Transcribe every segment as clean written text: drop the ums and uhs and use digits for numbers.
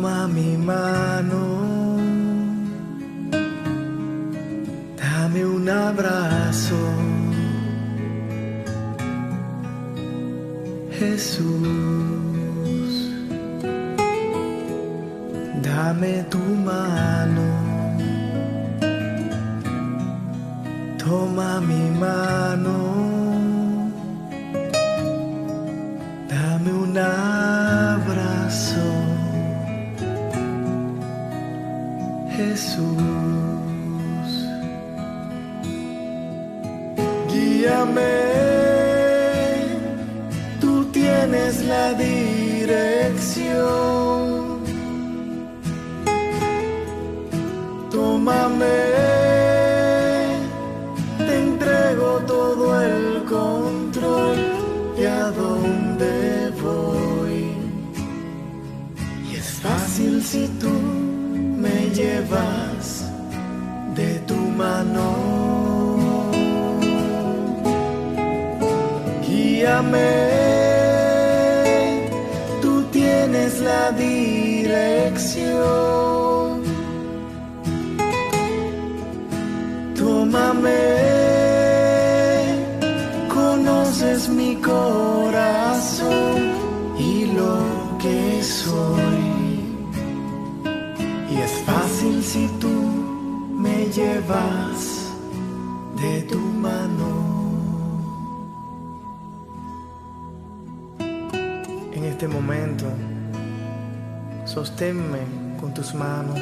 Toma mi mano, dame un abrazo, Jesús. Dame tu mano, toma mi mano, dame un abrazo, Jesús. Guíame, tú tienes la dirección. Tómame, te entrego todo el control de a dónde voy. Y es fácil si tú me llevas de tu mano. Guíame, tú tienes la dirección. Tómame, conoces mi corazón y lo que soy. Y es fácil si tú me llevas de tu mano. En este momento, sosténme con tus manos.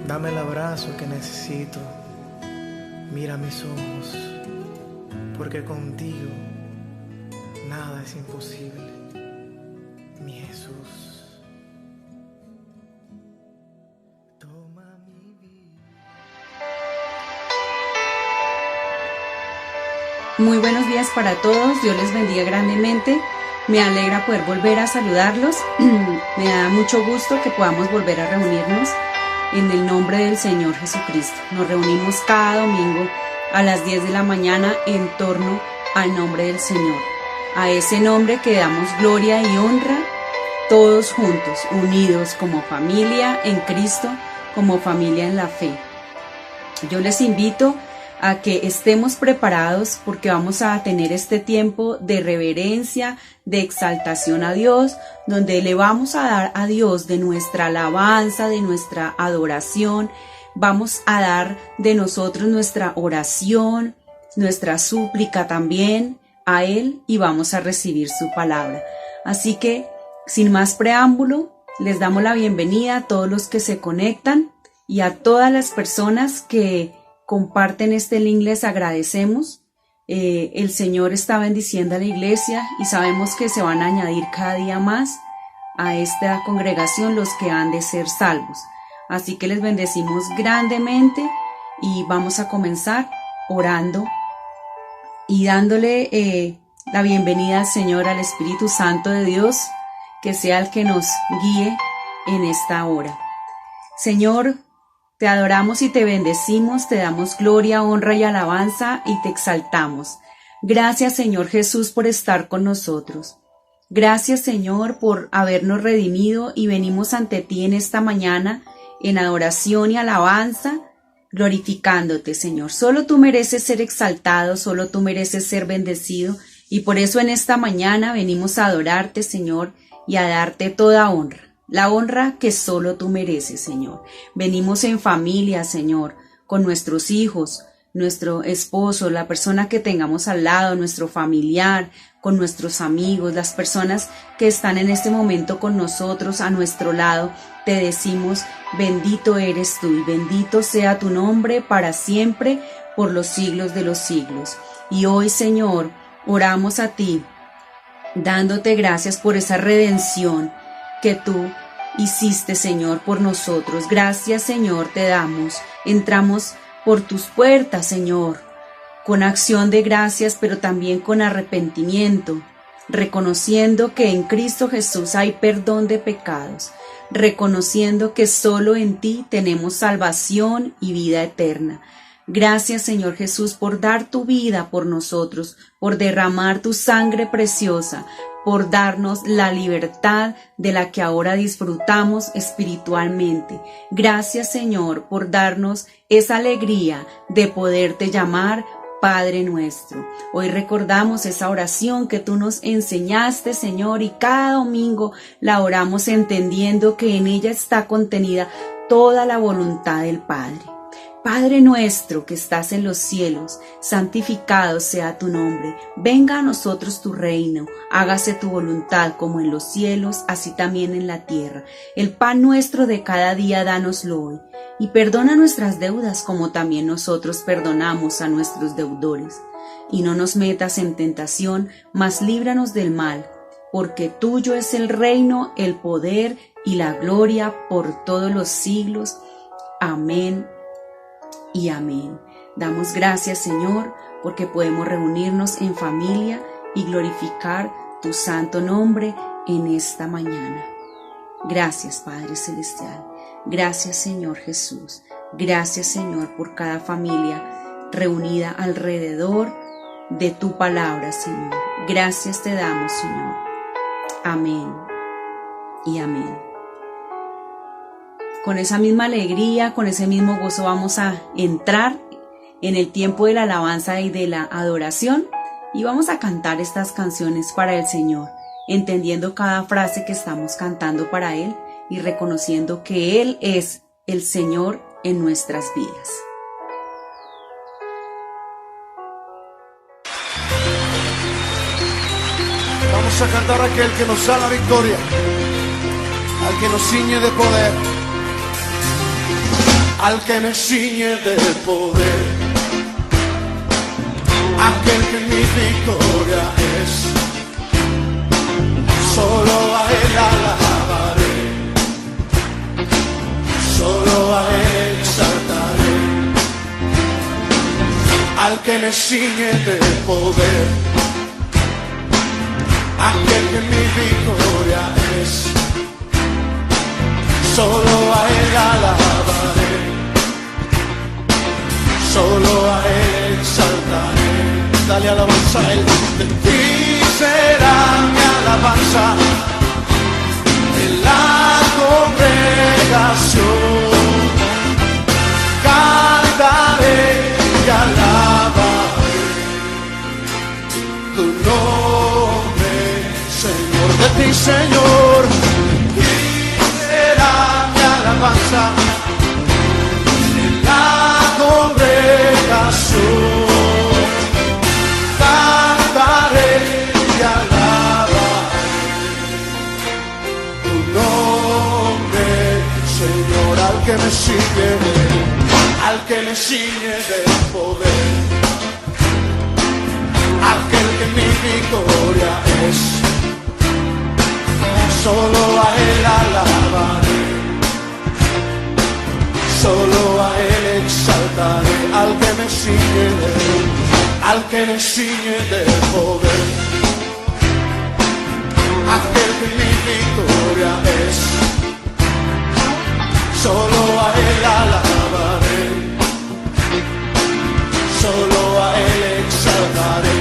Dame el abrazo que necesito. Mira mis ojos, porque contigo nada es imposible, mi Jesús. Toma mi vida. Muy buenos días para todos, Dios les bendiga grandemente. Me alegra poder volver a saludarlos. Me da mucho gusto que podamos volver a reunirnos en el nombre del Señor Jesucristo. Nos reunimos cada domingo a las 10 de la mañana en torno al nombre del Señor. A ese nombre que damos gloria y honra todos juntos, unidos como familia en Cristo, como familia en la fe. Yo les invito a que estemos preparados porque vamos a tener este tiempo de reverencia, de exaltación a Dios, donde le vamos a dar a Dios de nuestra alabanza, de nuestra adoración, vamos a dar de nosotros nuestra oración, nuestra súplica también a Él y vamos a recibir su palabra. Así que, sin más preámbulo, les damos la bienvenida a todos los que se conectan y a todas las personas que comparten este link. Les agradecemos. El Señor está bendiciendo a la iglesia y sabemos que se van a añadir cada día más a esta congregación los que han de ser salvos. Así que les bendecimos grandemente y vamos a comenzar orando y dándole la bienvenida al Señor, al Espíritu Santo de Dios, que sea el que nos guíe en esta hora. Señor, te adoramos y te bendecimos, te damos gloria, honra y alabanza y te exaltamos. Gracias, Señor Jesús, por estar con nosotros. Gracias, Señor, por habernos redimido y venimos ante ti en esta mañana en adoración y alabanza, glorificándote, Señor. Solo tú mereces ser exaltado, solo tú mereces ser bendecido y por eso en esta mañana venimos a adorarte, Señor, y a darte toda honra. La honra que solo tú mereces, Señor. Venimos en familia, Señor, con nuestros hijos, nuestro esposo, la persona que tengamos al lado, nuestro familiar, con nuestros amigos, las personas que están en este momento con nosotros, a nuestro lado. Te decimos, bendito eres tú y bendito sea tu nombre para siempre, por los siglos de los siglos. Y hoy, Señor, oramos a ti, dándote gracias por esa redención que tú hiciste, Señor, por nosotros. Gracias, Señor, te damos. Entramos por tus puertas, Señor, con acción de gracias, pero también con arrepentimiento, reconociendo que en Cristo Jesús hay perdón de pecados, reconociendo que solo en ti tenemos salvación y vida eterna. Gracias, Señor Jesús, por dar tu vida por nosotros, por derramar tu sangre preciosa, por darnos la libertad de la que ahora disfrutamos espiritualmente. Gracias, Señor, por darnos esa alegría de poderte llamar Padre nuestro. Hoy recordamos esa oración que tú nos enseñaste, Señor, y cada domingo la oramos entendiendo que en ella está contenida toda la voluntad del Padre. Padre nuestro que estás en los cielos, santificado sea tu nombre. Venga a nosotros tu reino, hágase tu voluntad como en los cielos, así también en la tierra. El pan nuestro de cada día dánoslo hoy, y perdona nuestras deudas como también nosotros perdonamos a nuestros deudores. Y no nos metas en tentación, mas líbranos del mal, porque tuyo es el reino, el poder y la gloria por todos los siglos. Amén y amén. Damos gracias, Señor, porque podemos reunirnos en familia y glorificar tu santo nombre en esta mañana. Gracias, Padre Celestial. Gracias, Señor Jesús. Gracias, Señor, por cada familia reunida alrededor de tu palabra, Señor. Gracias te damos, Señor. Amén y amén. Con esa misma alegría, con ese mismo gozo vamos a entrar en el tiempo de la alabanza y de la adoración y vamos a cantar estas canciones para el Señor, entendiendo cada frase que estamos cantando para Él y reconociendo que Él es el Señor en nuestras vidas. Vamos a cantar a aquel que nos da la victoria, al que nos ciñe de poder, al que me ciñe de poder, aquel que mi victoria es. Solo a Él alabaré, solo a Él exaltaré, al que me ciñe de poder, aquel que mi victoria es. Solo a Él alabaré, solo a Él exaltaré. Dale alabanza a Él. De ti será mi alabanza en la congregación. Cantaré y alabaré tu nombre, Señor. De ti, Señor, será mi alabanza en la congregación. Cantaré y alabaré tu nombre, Señor. Al que me sigue, al que me ciñe de poder, aquel que mi victoria es. Solo a Él alabaré, solo a Él exaltaré. Al que me ciñe, al que me ciñe de poder, aquel que mi victoria es. Solo a Él alabaré, solo a Él exaltaré.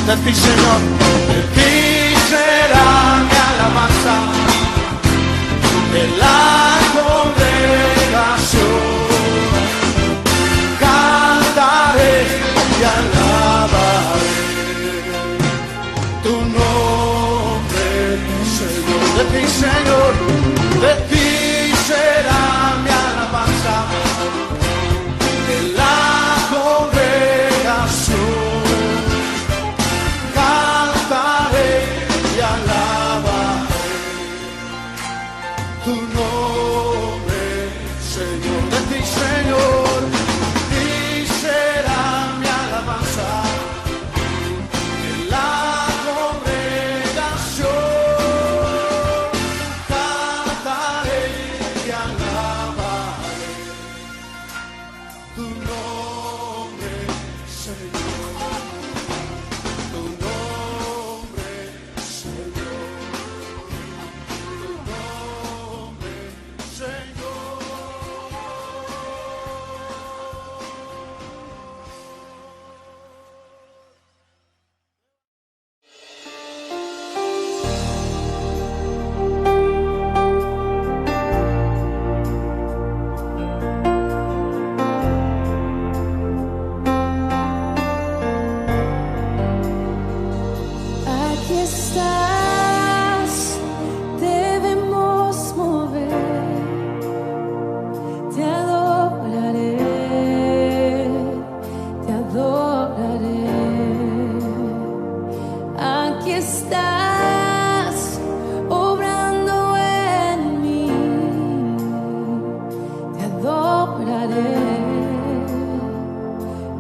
De ti, Señor, de ti será mi alabanza de la congregación. Cantaré y alabaré tu nombre, Señor. De ti, Señor, de ti será mi alabanza de la congregación. Cantaré y alabaré tu nombre, Señor. De ti, Señor, de ti será mi alabanza en la congregación. Cantaré y alabaré tu nombre, Señor. Tu nombre, Señor. Tu nombre, Señor.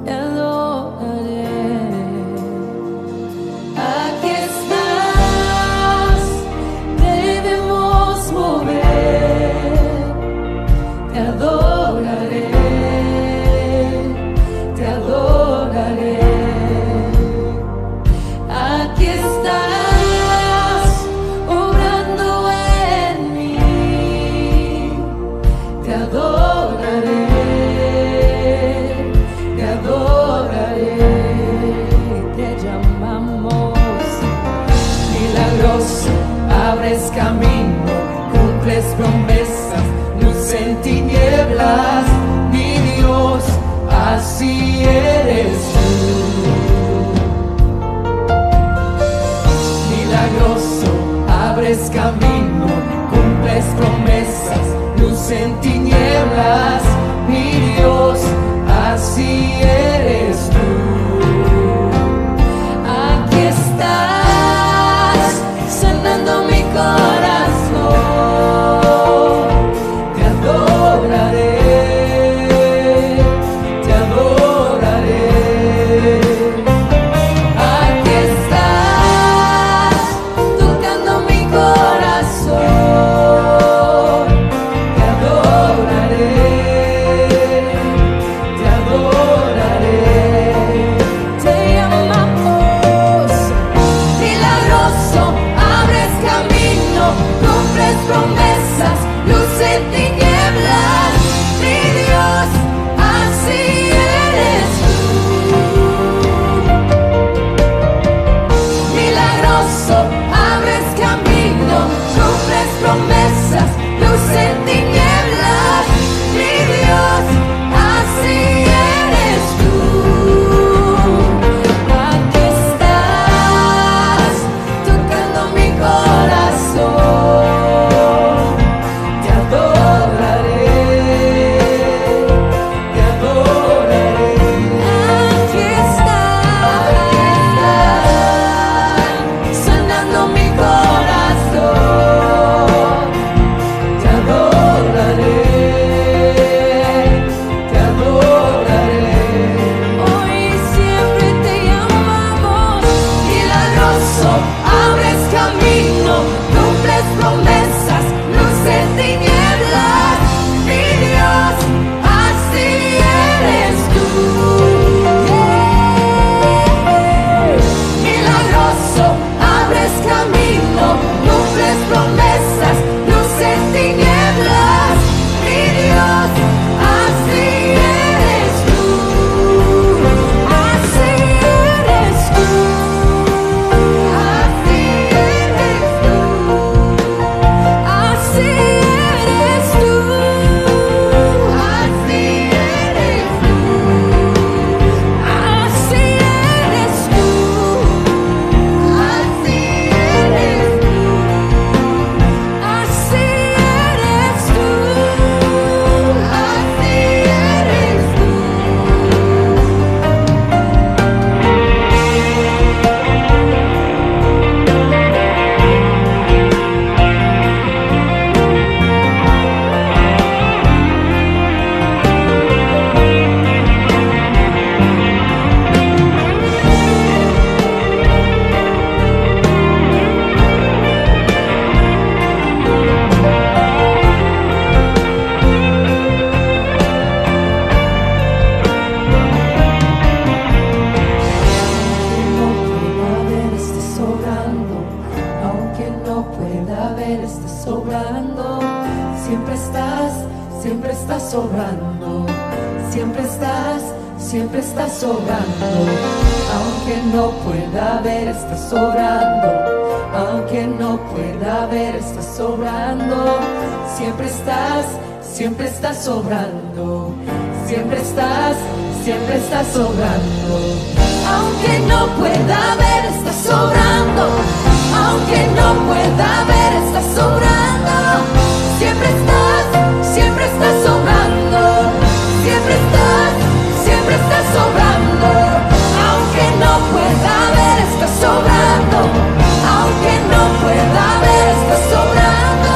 te adoraré. Aquí estás, debemos mover, te adoraré, te adoraré. Aquí estás, obrando en mí, te adoraré, te adoraré. Te llamamos milagroso, abres camino, cumples promesas, luz en tinieblas, mi Dios, así eres tú. Milagroso, abres camino, cumples promesas, luz en tinieblas, mi Dios, así eres tú. Aquí estás, sanando mi corazón, te adoraré, te adoraré. Aquí estás, tocando mi corazón, te adoraré, te adoraré. Te llamamos milagroso, abres camino, cumples promesas, luz en tinieblas, mi Dios, así eres tú. Milagroso, abres camino, cumples promesas, luz en tinieblas, mi Dios, así eres tú. Aquí estás, tocando mi corazón, te adoraré, te adoraré. Aquí estás, sanando mi corazón, te adoraré, te adoraré. Hoy siempre te llamamos milagroso, abres camino, cumples promesas, luz en tinieblas, mi Dios, así eres tú. Milagroso, abres camino, cumples promesas, luz en tinieblas, mi Dios, así eres tú, así eres tú, así eres tú, así eres tú, así eres tú, así eres tú, así eres tú, así eres tú, así eres tú. Aunque no pueda ver, estás sobrando. Siempre estás, siempre estás sobrando. Siempre estás sobrando. Aunque no pueda ver, estás sobrando. Aunque no pueda ver, estás sobrando. Siempre estás sobrando. Siempre estás sobrando. Aunque no pueda ver, estás sobrando. Aunque no pueda ver, estás sobrando. Siempre estás sobrando. Siempre estás sobrando. Aunque no pueda ver, estás sobrando. Aunque no pueda ver, estás sobrando.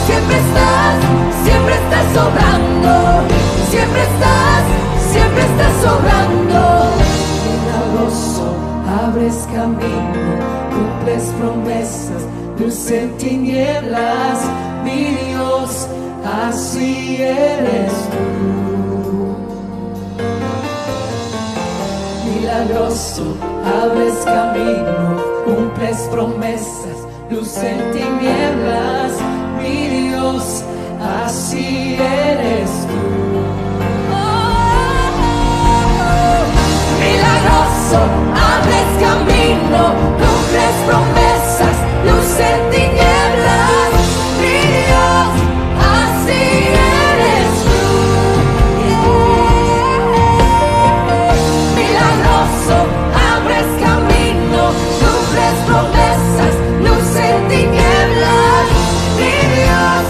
Siempre estás sobrando. Siempre así eres tú. Milagroso, abres camino, cumples promesas, luz en tinieblas, mi Dios, así eres tú. Milagroso, abres camino, cumples promesas, luz en tinieblas, mi Dios, así eres tú. Milagroso, abres camino, cumples promesas, luz en tinieblas, mi Dios,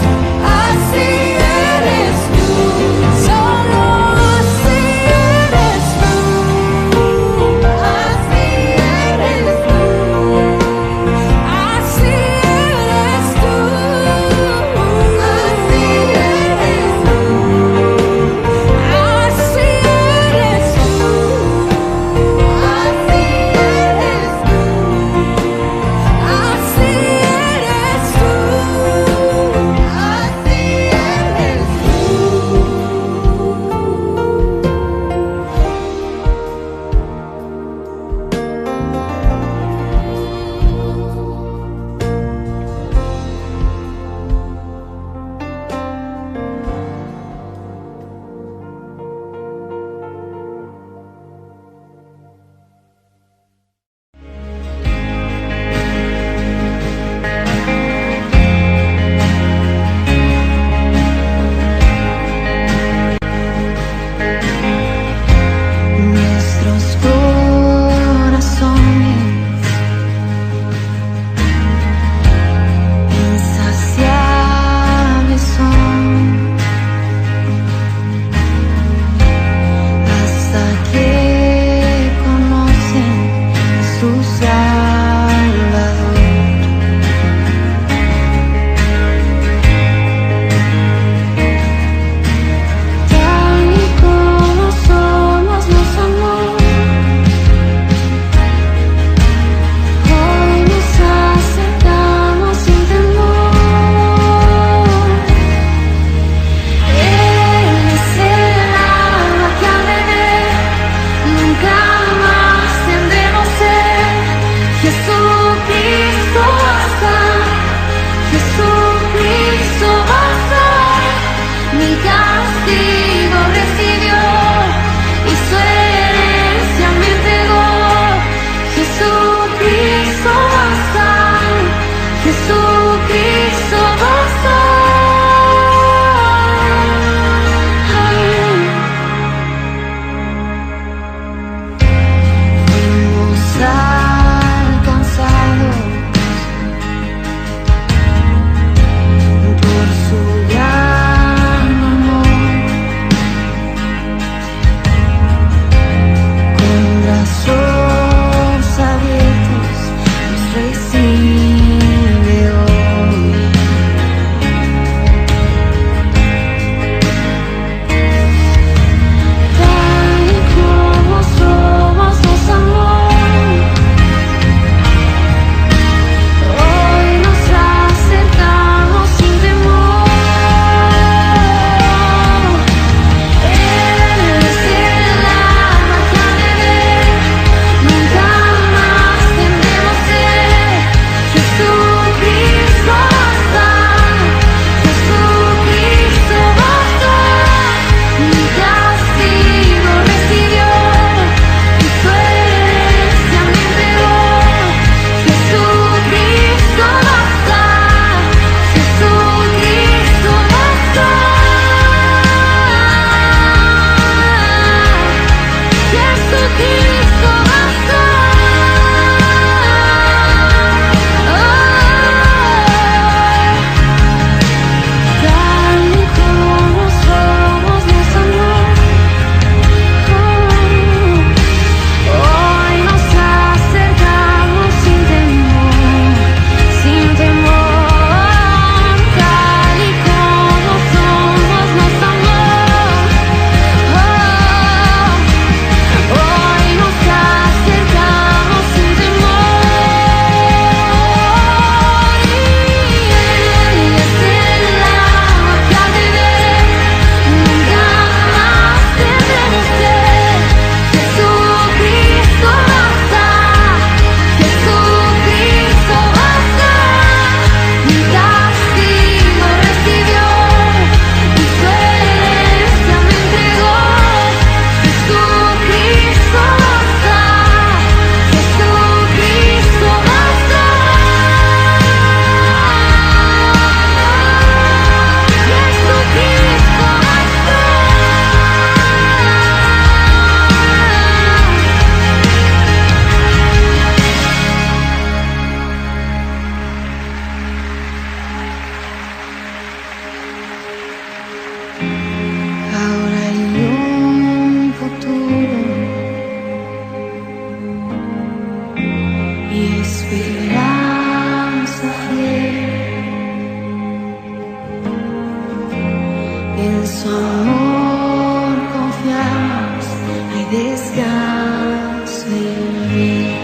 su amor confiamos, hay descanso en Él.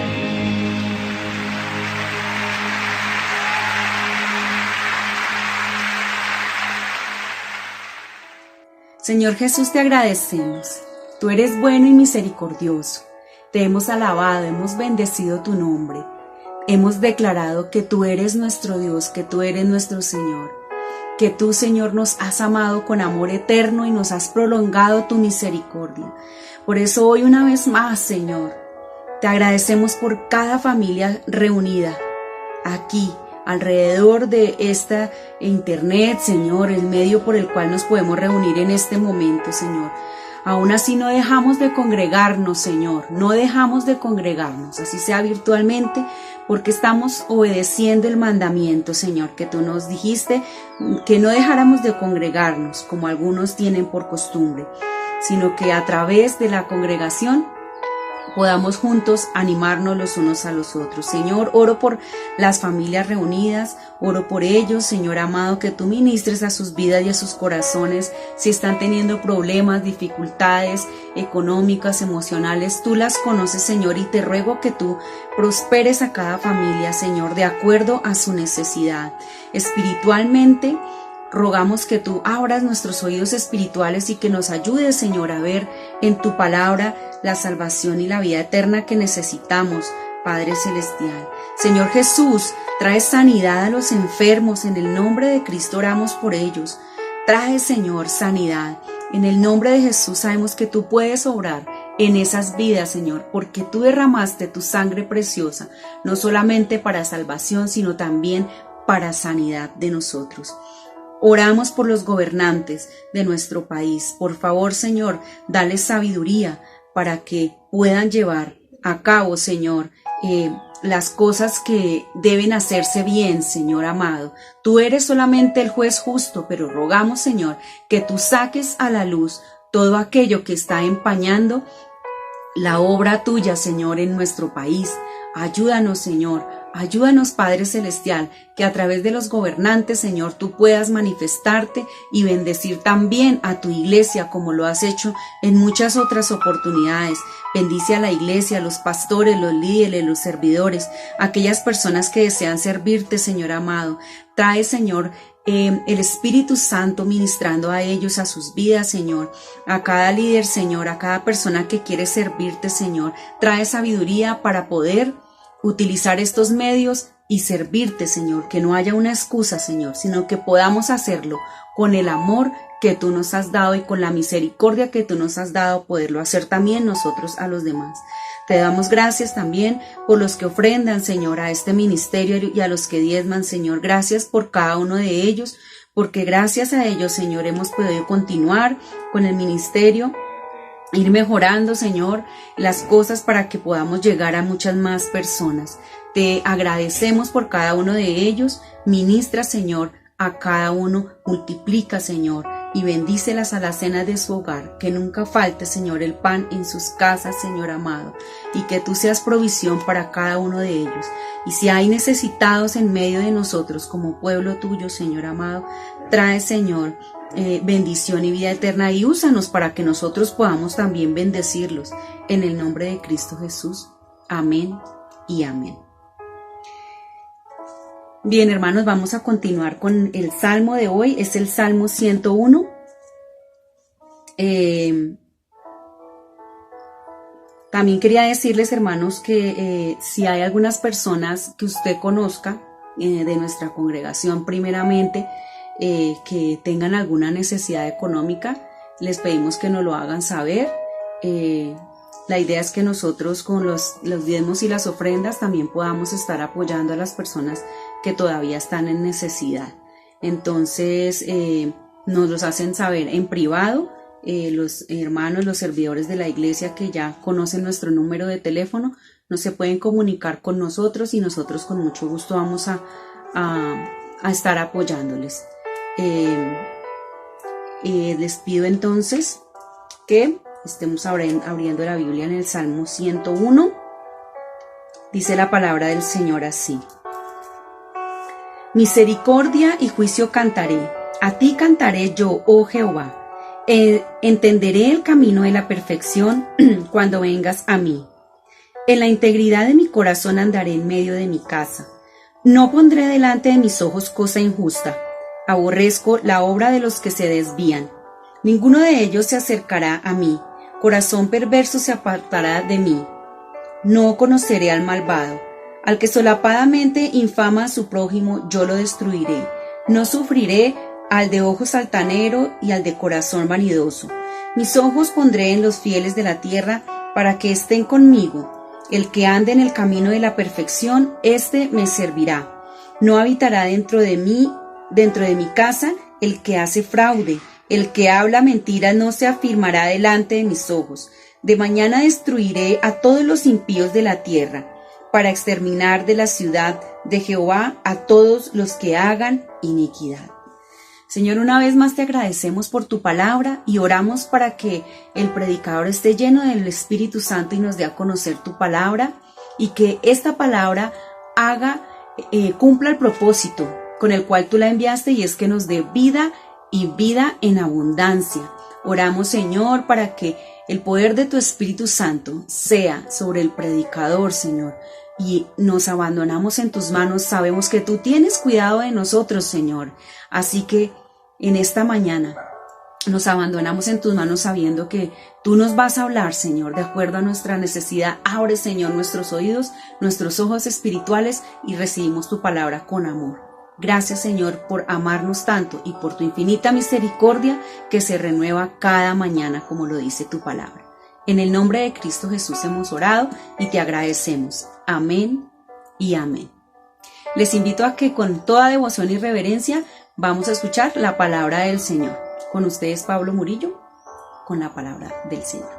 Señor Jesús, te agradecemos. Tú eres bueno y misericordioso. Te hemos alabado, hemos bendecido tu nombre. Hemos declarado que tú eres nuestro Dios, que tú eres nuestro Señor. Que tú, Señor, nos has amado con amor eterno y nos has prolongado tu misericordia. Por eso hoy una vez más, Señor, te agradecemos por cada familia reunida aquí, alrededor de esta internet, Señor, el medio por el cual nos podemos reunir en este momento, Señor. Aún así no dejamos de congregarnos, Señor, no dejamos de congregarnos, así sea virtualmente, porque estamos obedeciendo el mandamiento, Señor, que tú nos dijiste, que no dejáramos de congregarnos, como algunos tienen por costumbre, sino que a través de la congregación podamos juntos animarnos los unos a los otros. Señor, oro por las familias reunidas, oro por ellos, Señor amado, que tú ministres a sus vidas y a sus corazones. Si están teniendo problemas, dificultades económicas, emocionales, tú las conoces, Señor, y te ruego que tú prosperes a cada familia, Señor, de acuerdo a su necesidad. Espiritualmente, rogamos que tú abras nuestros oídos espirituales y que nos ayudes, Señor, a ver en tu palabra la salvación y la vida eterna que necesitamos, Padre Celestial. Señor Jesús, trae sanidad a los enfermos. En el nombre de Cristo oramos por ellos. Trae, Señor, sanidad. En el nombre de Jesús sabemos que tú puedes obrar en esas vidas, Señor, porque tú derramaste tu sangre preciosa, no solamente para salvación, sino también para sanidad de nosotros. Oramos por los gobernantes de nuestro país. Por favor, Señor, dales sabiduría para que puedan llevar a cabo, Señor, las cosas que deben hacerse bien, Señor amado. Tú eres solamente el juez justo, pero rogamos, Señor, que tú saques a la luz todo aquello que está empañando la obra tuya, Señor, en nuestro país. Ayúdanos, Señor. Ayúdanos, Padre Celestial, que a través de los gobernantes, Señor, tú puedas manifestarte y bendecir también a tu iglesia como lo has hecho en muchas otras oportunidades. Bendice a la iglesia, a los pastores, los líderes, los servidores, aquellas personas que desean servirte, Señor amado. Trae, Señor, el Espíritu Santo ministrando a ellos, a sus vidas, Señor, a cada líder, Señor, a cada persona que quiere servirte, Señor. Trae sabiduría para poder utilizar estos medios y servirte, Señor, que no haya una excusa, Señor, sino que podamos hacerlo con el amor que tú nos has dado y con la misericordia que tú nos has dado, poderlo hacer también nosotros a los demás. Te damos gracias también por los que ofrendan, Señor, a este ministerio y a los que diezman, Señor. Gracias por cada uno de ellos, porque gracias a ellos, Señor, hemos podido continuar con el ministerio, ir mejorando, Señor, las cosas para que podamos llegar a muchas más personas. Te agradecemos por cada uno de ellos. Ministra, Señor, a cada uno. Multiplica, Señor, y bendíce las alacenas de su hogar. Que nunca falte, Señor, el pan en sus casas, Señor amado, y que tú seas provisión para cada uno de ellos. Y si hay necesitados en medio de nosotros como pueblo tuyo, Señor amado, trae, Señor, bendición y vida eterna, y úsanos para que nosotros podamos también bendecirlos en el nombre de Cristo Jesús. Amén y amén. Bien, hermanos, vamos a continuar con el salmo de hoy. Es el Salmo 101. También quería decirles, hermanos, que si hay algunas personas que usted conozca de nuestra congregación, primeramente, que tengan alguna necesidad económica, les pedimos que nos lo hagan saber. La idea es que nosotros con los diezmos y las ofrendas también podamos estar apoyando a las personas que todavía están en necesidad. Entonces nos los hacen saber en privado, los hermanos, los servidores de la iglesia que ya conocen nuestro número de teléfono, no se pueden comunicar con nosotros y nosotros con mucho gusto vamos a estar apoyándoles. Les pido entonces que estemos abriendo la Biblia en el Salmo 101. Dice la palabra del Señor así: Misericordia y juicio cantaré, a ti cantaré yo, oh Jehová. Entenderé el camino de la perfección cuando vengas a mí. En la integridad de mi corazón andaré en medio de mi casa. No pondré delante de mis ojos cosa injusta. Aborrezco la obra de los que se desvían. Ninguno de ellos se acercará a mí. Corazón perverso se apartará de mí. No conoceré al malvado. Al que solapadamente infama a su prójimo, yo lo destruiré. No sufriré al de ojos altanero y al de corazón vanidoso. Mis ojos pondré en los fieles de la tierra para que estén conmigo. El que ande en el camino de la perfección, éste me servirá. No habitará dentro de mi casa, el que hace fraude. El que habla mentiras no se afirmará delante de mis ojos. De mañana destruiré a todos los impíos de la tierra, para exterminar de la ciudad de Jehová a todos los que hagan iniquidad. Señor, una vez más te agradecemos por tu palabra y oramos para que el predicador esté lleno del Espíritu Santo y nos dé a conocer tu palabra, y que esta palabra cumpla el propósito con el cual tú la enviaste, y es que nos dé vida y vida en abundancia. Oramos, Señor, para que el poder de tu Espíritu Santo sea sobre el predicador, Señor, y nos abandonamos en tus manos. Sabemos que tú tienes cuidado de nosotros, Señor, así que en esta mañana nos abandonamos en tus manos sabiendo que tú nos vas a hablar, Señor, de acuerdo a nuestra necesidad. Abre, Señor, nuestros oídos, nuestros ojos espirituales, y recibimos tu palabra con amor. Gracias, Señor, por amarnos tanto y por tu infinita misericordia que se renueva cada mañana, como lo dice tu palabra. En el nombre de Cristo Jesús hemos orado y te agradecemos. Amén y amén. Les invito a que con toda devoción y reverencia vamos a escuchar la palabra del Señor. Con ustedes, Pablo Murillo, con la palabra del Señor.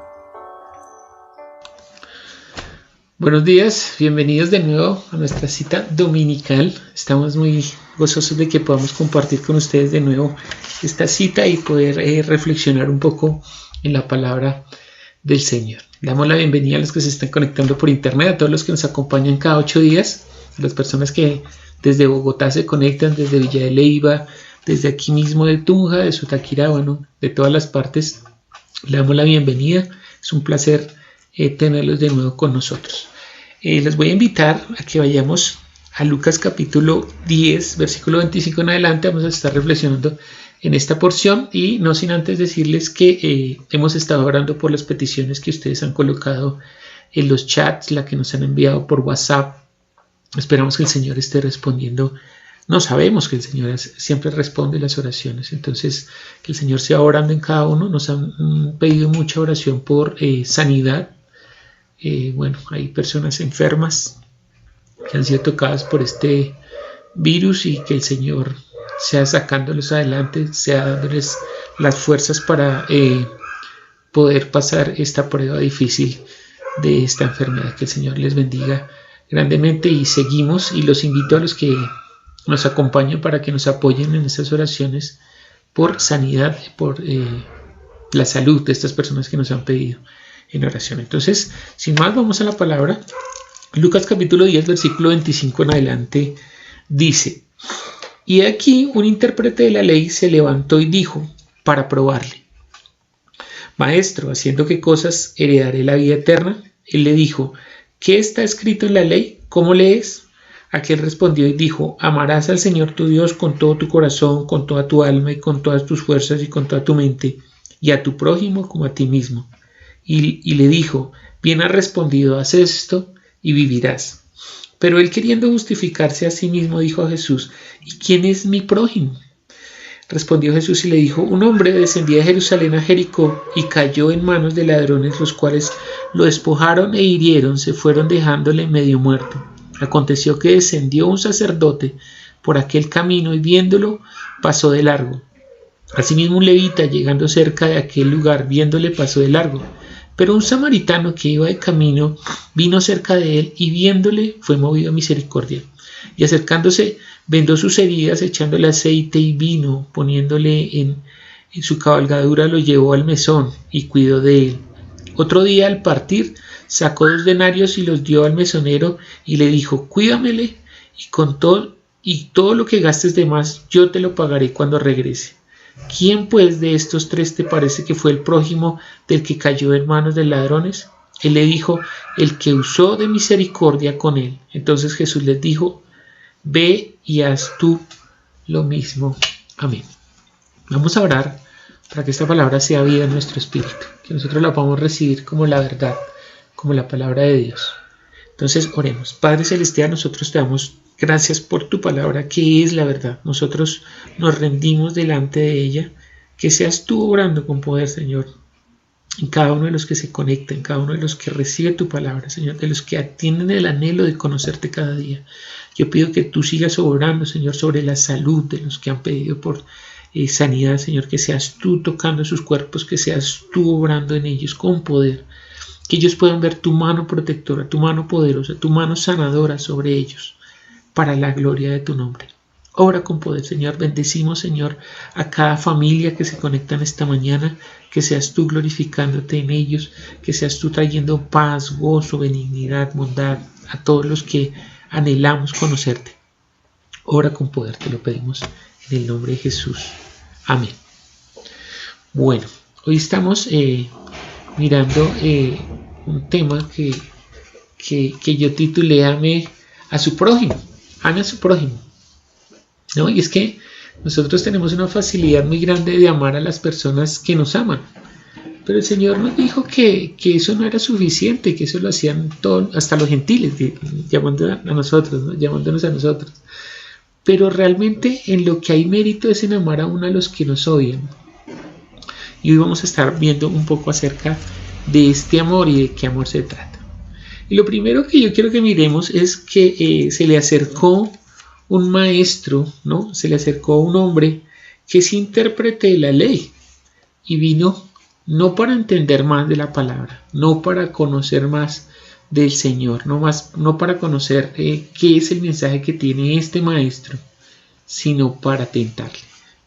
Buenos días, bienvenidos de nuevo a nuestra cita dominical. Estamos muy gozosos de que podamos compartir con ustedes de nuevo esta cita y poder reflexionar un poco en la palabra del Señor. Damos la bienvenida a los que se están conectando por internet, a todos los que nos acompañan cada 8 días, a las personas que desde Bogotá se conectan, desde Villa de Leyva, desde aquí mismo de Tunja, de Sotaquira, bueno, de todas las partes. Le damos la bienvenida, es un placer tenerlos de nuevo con nosotros. Les voy a invitar a que vayamos a Lucas capítulo 10, versículo 25 en adelante. Vamos a estar reflexionando en esta porción, y no sin antes decirles que hemos estado orando por las peticiones que ustedes han colocado en los chats, la que nos han enviado por WhatsApp. Esperamos que el Señor esté respondiendo. No, sabemos que el Señor siempre responde las oraciones, entonces que el Señor sea orando en cada uno. Nos han pedido mucha oración por sanidad. Bueno, hay personas enfermas que han sido tocadas por este virus, y que el Señor sea sacándolos adelante, sea dándoles las fuerzas para poder pasar esta prueba difícil de esta enfermedad. Que el Señor les bendiga grandemente, y seguimos, y los invito a los que nos acompañan para que nos apoyen en estas oraciones por sanidad, por la salud de estas personas que nos han pedido en oración. Entonces, sin más, vamos a la palabra. Lucas capítulo 10, versículo 25 en adelante, dice: Y aquí un intérprete de la ley se levantó y dijo, para probarle: Maestro, ¿haciendo qué cosas heredaré la vida eterna? Él le dijo: ¿Qué está escrito en la ley? ¿Cómo lees? Aquel respondió y dijo: Amarás al Señor tu Dios con todo tu corazón, con toda tu alma y con todas tus fuerzas y con toda tu mente, y a tu prójimo como a ti mismo. Y le dijo: Bien has respondido, haz esto y vivirás. Pero él, queriendo justificarse a sí mismo, dijo a Jesús: ¿Y quién es mi prójimo? Respondió Jesús y le dijo: Un hombre descendía de Jerusalén a Jericó y cayó en manos de ladrones, los cuales lo despojaron e hirieron, se fueron dejándole medio muerto. Aconteció que descendió un sacerdote por aquel camino y viéndolo pasó de largo. Asimismo un levita, llegando cerca de aquel lugar, viéndole pasó de largo. Pero un samaritano que iba de camino vino cerca de él y viéndole fue movido a misericordia. Y acercándose vendó sus heridas, echándole aceite y vino, poniéndole en su cabalgadura, lo llevó al mesón y cuidó de él. Otro día, al partir, sacó 2 denarios y los dio al mesonero y le dijo: Cuídamele, y todo lo que gastes de más yo te lo pagaré cuando regrese. ¿Quién pues de estos tres te parece que fue el prójimo del que cayó en manos de ladrones? Él le dijo, el que usó de misericordia con él. Entonces Jesús les dijo, ve y haz tú lo mismo. Amén. Vamos a orar para que esta palabra sea vida en nuestro espíritu, que nosotros la podamos recibir como la verdad, como la palabra de Dios. Entonces oremos. Padre Celestial, nosotros te damos gracias por tu palabra, que es la verdad. Nosotros nos rendimos delante de ella. Que seas tú obrando con poder, Señor, en cada uno de los que se conectan, en cada uno de los que recibe tu palabra, Señor, de los que atienden el anhelo de conocerte cada día. Yo pido que tú sigas obrando, Señor, sobre la salud de los que han pedido por sanidad, Señor, que seas tú tocando sus cuerpos, que seas tú obrando en ellos con poder, que ellos puedan ver tu mano protectora, tu mano poderosa, tu mano sanadora sobre ellos, para la gloria de tu nombre. Obra con poder, Señor. Bendecimos, Señor, a cada familia que se conecta en esta mañana, que seas tú glorificándote en ellos, que seas tú trayendo paz, gozo, benignidad, bondad a todos los que anhelamos conocerte. Obra con poder, te lo pedimos en el nombre de Jesús. Amén. Bueno, hoy estamos mirando un tema que yo titulé Ame a su prójimo. Ame a su prójimo. ¿No? Y es que nosotros tenemos una facilidad muy grande de amar a las personas que nos aman. Pero el Señor nos dijo que eso no era suficiente, que eso lo hacían todos, hasta los gentiles, llamándonos a nosotros, ¿no? Llamándonos a nosotros. Pero realmente en lo que hay mérito es en amar aún a los que nos odian. Y hoy vamos a estar viendo un poco acerca de este amor y de qué amor se trata. Y lo primero que yo quiero que miremos es que se le acercó un maestro, ¿no? Se le acercó un hombre que es intérprete de la ley y vino no para entender más de la palabra, no para conocer más del Señor, no para conocer qué es el mensaje que tiene este maestro, sino para tentarle,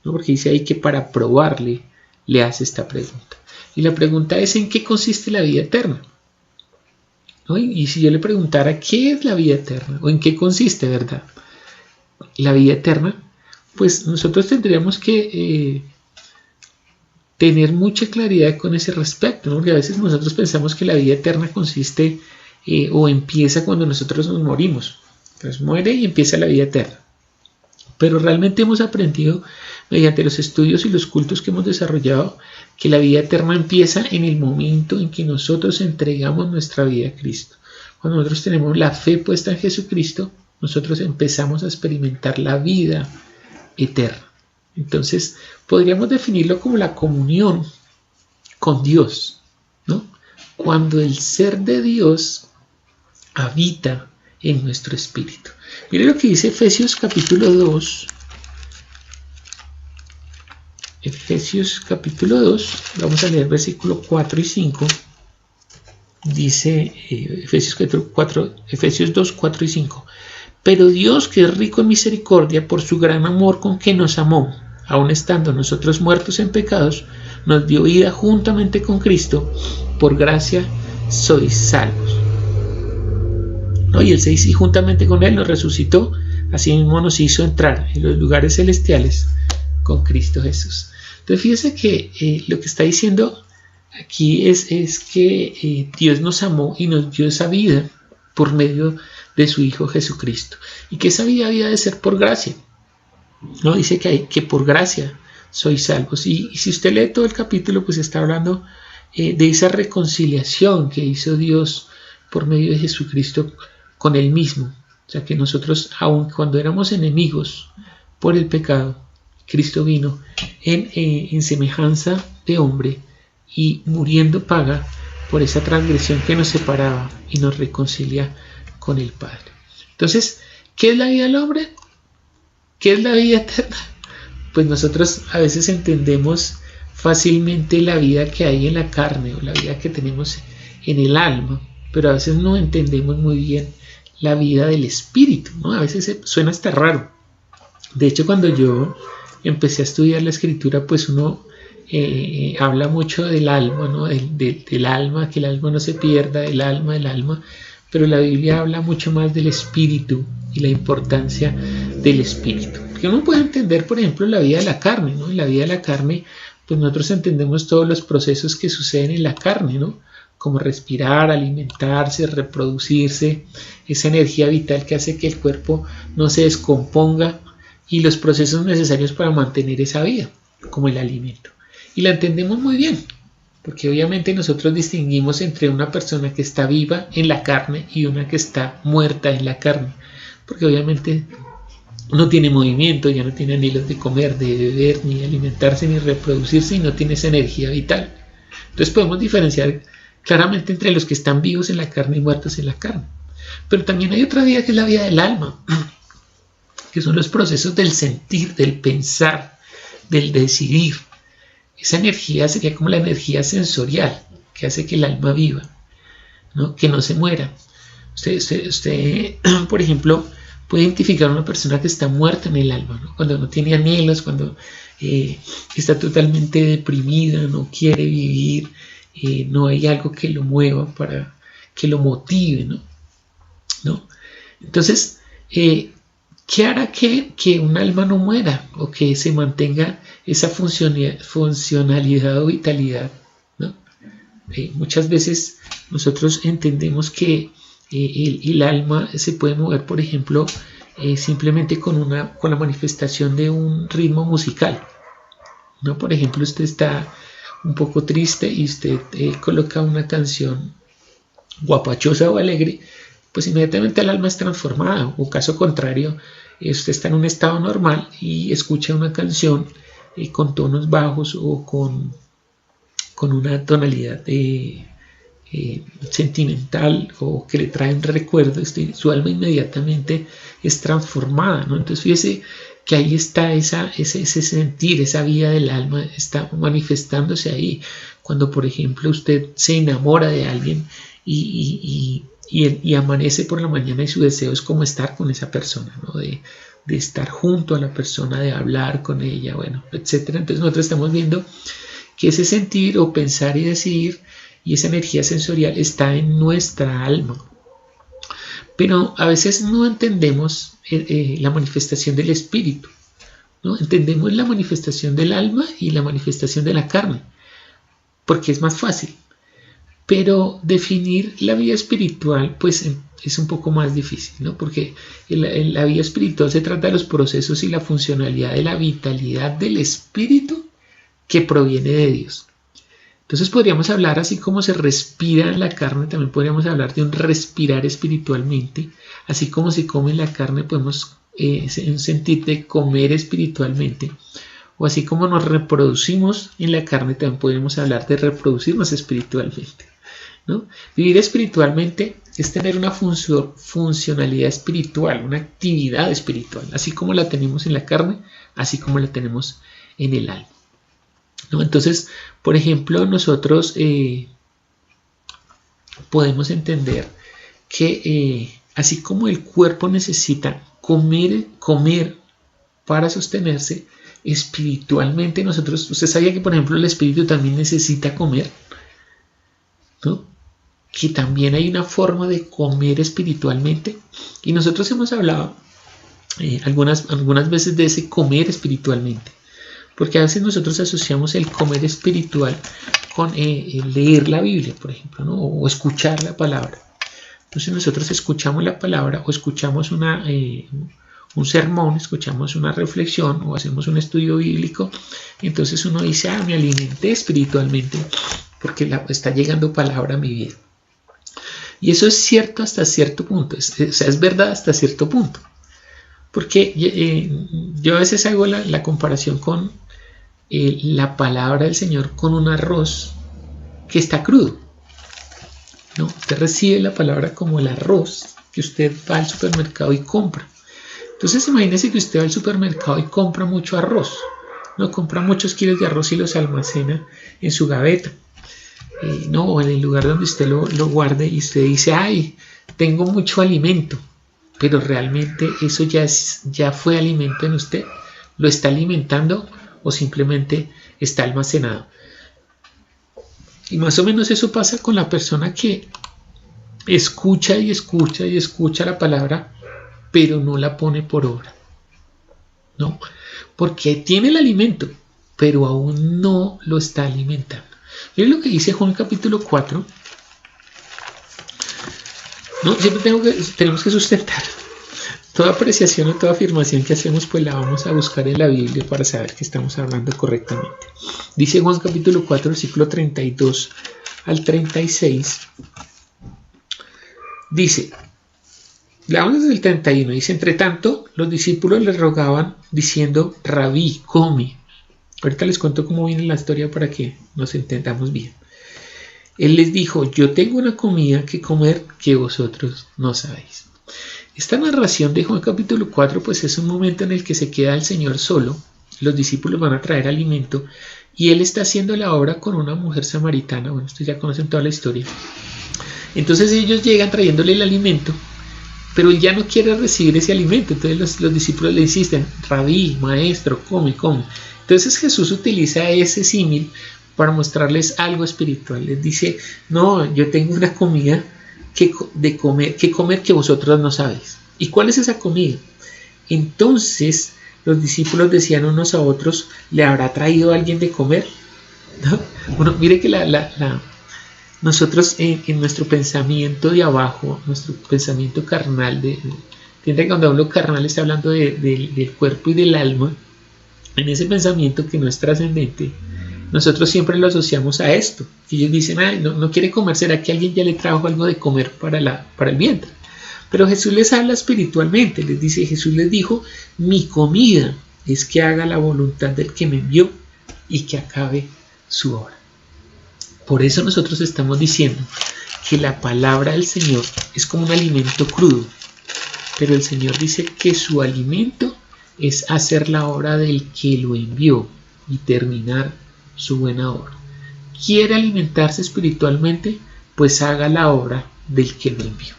¿no? Porque dice ahí que para probarle le hace esta pregunta. Y la pregunta es: ¿en qué consiste la vida eterna? ¿No? Y si yo le preguntara ¿qué es la vida eterna? ¿O en qué consiste, verdad? La vida eterna, pues nosotros tendríamos que tener mucha claridad con ese respecto, ¿no? Porque a veces nosotros pensamos que la vida eterna consiste o empieza cuando nosotros nos morimos. Entonces muere y empieza la vida eterna. Pero realmente hemos aprendido mediante los estudios y los cultos que hemos desarrollado que la vida eterna empieza en el momento en que nosotros entregamos nuestra vida a Cristo. Cuando nosotros tenemos la fe puesta en Jesucristo, nosotros empezamos a experimentar la vida eterna. Entonces, podríamos definirlo como la comunión con Dios, ¿no? Cuando el ser de Dios habita en nuestro espíritu. Mire lo que dice Efesios capítulo 2. Efesios capítulo 2, vamos a leer versículos 4 y 5. Dice Efesios 2, 4 y 5. Pero Dios, que es rico en misericordia, por su gran amor con que nos amó, aun estando nosotros muertos en pecados, nos dio vida juntamente con Cristo. Por gracia sois salvos. ¿No? Y el 6, y juntamente con Él nos resucitó, así mismo nos hizo entrar en los lugares celestiales con Cristo Jesús. Entonces fíjese que lo que está diciendo aquí es que Dios nos amó y nos dio esa vida por medio de su Hijo Jesucristo, y que esa vida había de ser por gracia, ¿no? Dice que por gracia sois salvos, y si usted lee todo el capítulo, pues está hablando de esa reconciliación que hizo Dios por medio de Jesucristo con Él mismo. O sea que nosotros, aun cuando éramos enemigos por el pecado, Cristo vino en semejanza de hombre y muriendo paga por esa transgresión que nos separaba y nos reconcilia con el Padre. Entonces, ¿qué es la vida del hombre? ¿Qué es la vida eterna? Pues nosotros a veces entendemos fácilmente la vida que hay en la carne o la vida que tenemos en el alma, pero a veces no entendemos muy bien la vida del espíritu, ¿no? A veces suena hasta raro. De hecho, cuando yo empecé a estudiar la escritura, pues uno habla mucho del alma, ¿no? Del alma, que el alma no se pierda, del alma, pero la Biblia habla mucho más del espíritu y la importancia del espíritu. Porque uno puede entender, por ejemplo, la vida de la carne, ¿no? En la vida de la carne, pues nosotros entendemos todos los procesos que suceden en la carne, ¿no? Como respirar, alimentarse, reproducirse, esa energía vital que hace que el cuerpo no se descomponga y los procesos necesarios para mantener esa vida, como el alimento. Y la entendemos muy bien, porque obviamente nosotros distinguimos entre una persona que está viva en la carne y una que está muerta en la carne, porque obviamente no tiene movimiento, ya no tiene anhelos de comer, de beber, ni alimentarse, ni reproducirse, y no tiene esa energía vital. Entonces podemos diferenciar claramente entre los que están vivos en la carne y muertos en la carne. Pero también hay otra vida que es la vida del alma, que son los procesos del sentir, del pensar, del decidir. Esa energía sería como la energía sensorial que hace que el alma viva, ¿no? Que no se muera. Usted, por ejemplo, puede identificar a una persona que está muerta en el alma, ¿no? Cuando no tiene anhelos, cuando está totalmente deprimida, no quiere vivir, no hay algo que lo mueva, para que lo motive, ¿no? Entonces, ¿qué hará que un alma no muera o que se mantenga esa funcionalidad o vitalidad, ¿no? Muchas veces nosotros entendemos que el alma se puede mover, por ejemplo, simplemente con la manifestación de un ritmo musical, ¿no? Por ejemplo, usted está un poco triste y usted coloca una canción guapachosa o alegre, pues inmediatamente el alma es transformada. O caso contrario, usted está en un estado normal y escucha una canción con tonos bajos o con una tonalidad sentimental o que le traen recuerdos, su alma inmediatamente es transformada, ¿no? Entonces fíjese que ahí está ese sentir, esa vida del alma está manifestándose ahí. Cuando, por ejemplo, usted se enamora de alguien y amanece por la mañana y su deseo es como estar con esa persona, ¿no? De estar junto a la persona, de hablar con ella, bueno, etcétera. Entonces nosotros estamos viendo que ese sentir o pensar y decidir y esa energía sensorial está en nuestra alma. Pero a veces no entendemos la manifestación del espíritu, ¿no? Entendemos la manifestación del alma y la manifestación de la carne, porque es más fácil. Pero definir la vida espiritual, pues es un poco más difícil, ¿no? Porque en la vida espiritual se trata de los procesos y la funcionalidad de la vitalidad del espíritu que proviene de Dios. Entonces podríamos hablar, así como se respira en la carne, también podríamos hablar de un respirar espiritualmente. Así como se come en la carne, podemos sentir de comer espiritualmente. O así como nos reproducimos en la carne, también podríamos hablar de reproducirnos espiritualmente, ¿no? Vivir espiritualmente es tener una funcionalidad espiritual, una actividad espiritual, así como la tenemos en la carne, así como la tenemos en el alma, ¿no? Entonces, por ejemplo, nosotros podemos entender que así como el cuerpo necesita comer para sostenerse, espiritualmente nosotros, usted sabía que por ejemplo el espíritu también necesita comer, ¿no? Que también hay una forma de comer espiritualmente, y nosotros hemos hablado algunas veces de ese comer espiritualmente, porque a veces nosotros asociamos el comer espiritual con leer la Biblia, por ejemplo, ¿no? O escuchar la palabra. Entonces nosotros escuchamos la palabra o escuchamos un sermón, escuchamos una reflexión o hacemos un estudio bíblico, y entonces uno dice, me alimenté espiritualmente porque está llegando palabra a mi vida. Y eso es cierto hasta cierto punto, es verdad hasta cierto punto, porque yo a veces hago la comparación con la palabra del Señor con un arroz que está crudo, ¿no? Usted recibe la palabra como el arroz que usted va al supermercado y compra. Entonces imagínese que usted va al supermercado y compra mucho arroz, ¿no? Compra muchos kilos de arroz y los almacena en su gaveta, ¿no? O en el lugar donde usted lo guarde, y usted dice, tengo mucho alimento, pero realmente eso ya fue alimento en usted. ¿Lo está alimentando o simplemente está almacenado? Y más o menos eso pasa con la persona que escucha y escucha y escucha la palabra, pero no la pone por obra. No, porque tiene el alimento, pero aún no lo está alimentando. Miren lo que dice Juan capítulo 4. No, siempre tenemos que sustentar toda apreciación o toda afirmación que hacemos, pues la vamos a buscar en la Biblia para saber que estamos hablando correctamente. Dice Juan capítulo 4, versículo 32 al 36. Dice, leamos desde el 31, dice, entre tanto, los discípulos le rogaban diciendo, Rabí, come. Ahorita les cuento cómo viene la historia para que nos entendamos bien. Él les dijo, yo tengo una comida que comer que vosotros no sabéis. Esta narración de Juan capítulo 4 pues es un momento en el que se queda el Señor solo, los discípulos van a traer alimento y Él está haciendo la obra con una mujer samaritana. Bueno, ustedes ya conocen toda la historia. Entonces ellos llegan trayéndole el alimento, pero Él ya no quiere recibir ese alimento. Entonces los discípulos le insisten, Rabí, maestro, come. Entonces Jesús utiliza ese símil para mostrarles algo espiritual. Les dice, no, yo tengo una comida que comer que vosotros no sabéis. ¿Y cuál es esa comida? Entonces los discípulos decían unos a otros, ¿le habrá traído alguien de comer? ¿No? Bueno, mire que nosotros en nuestro pensamiento de abajo, nuestro pensamiento carnal, entiende que cuando hablo carnal está hablando del cuerpo y del alma, en ese pensamiento que no es trascendente, nosotros siempre lo asociamos a esto. Y ellos dicen, ay, no quiere comer, ¿será que alguien ya le trajo algo de comer para el vientre? Pero Jesús les habla espiritualmente, les dice, Jesús les dijo, mi comida es que haga la voluntad del que me envió y que acabe su obra. Por eso nosotros estamos diciendo que la palabra del Señor es como un alimento crudo, pero el Señor dice que su alimento es hacer la obra del que lo envió y terminar su buena obra. ¿Quiere alimentarse espiritualmente? Pues haga la obra del que lo envió.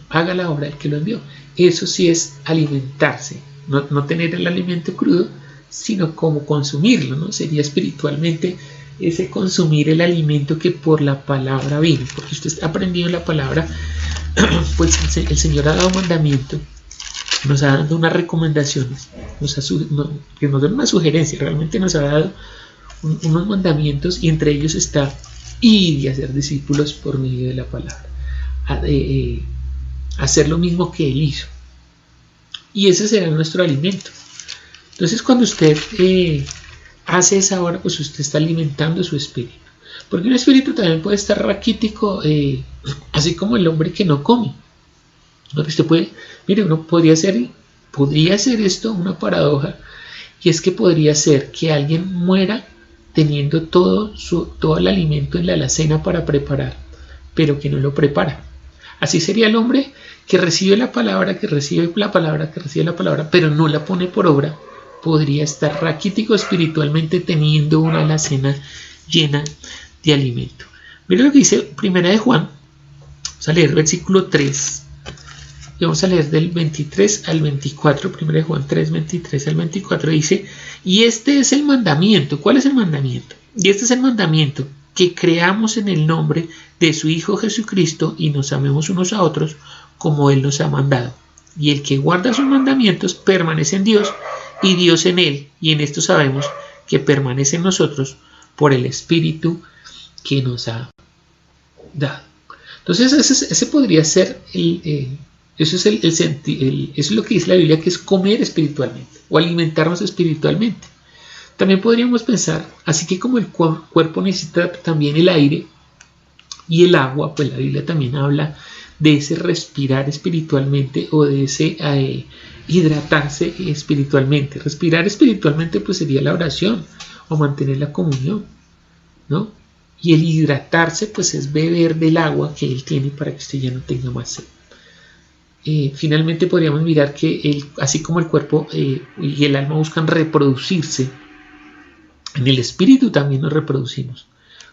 Haga la obra del que lo envió. Eso sí es alimentarse, no tener el alimento crudo, sino como consumirlo, ¿no? Sería espiritualmente ese consumir el alimento que por la palabra vino, porque usted está aprendiendo la palabra, pues el Señor ha dado mandamiento, nos ha dado unas recomendaciones, que nos dan una sugerencia, realmente nos ha dado unos mandamientos y entre ellos está ir y hacer discípulos por medio de la palabra, hacer lo mismo que Él hizo, y ese será nuestro alimento. Entonces cuando usted hace esa obra, pues usted está alimentando su espíritu, porque un espíritu también puede estar raquítico, así como el hombre que no come. Usted puede, mire, uno podría ser esto una paradoja, y es que podría ser que alguien muera teniendo todo el alimento en la alacena para preparar, pero que no lo prepara. Así sería el hombre que recibe la palabra, pero no la pone por obra. Podría estar raquítico espiritualmente teniendo una alacena llena de alimento. Mira lo que dice Primera de Juan. Vamos a leer versículo 3 y vamos a leer del 23 al 24. Primera de Juan 3, 23 al 24 dice, y este es el mandamiento. ¿Cuál es el mandamiento? Y este es el mandamiento, que creamos en el nombre de su Hijo Jesucristo y nos amemos unos a otros como Él nos ha mandado. Y el que guarda sus mandamientos permanece en Dios y Dios en Él, y en esto sabemos que permanece en nosotros por el Espíritu que nos ha dado. Entonces ese podría ser eso es lo que dice la Biblia, que es comer espiritualmente o alimentarnos espiritualmente. También podríamos pensar, así que como el cuerpo necesita también el aire y el agua, pues la Biblia también habla de ese respirar espiritualmente o de ese hidratarse espiritualmente. Respirar espiritualmente pues sería la oración o mantener la comunión, ¿no? Y el hidratarse pues es beber del agua que Él tiene para que usted ya no tenga más sed. Finalmente podríamos mirar que así como el cuerpo y el alma buscan reproducirse, en el espíritu también nos reproducimos.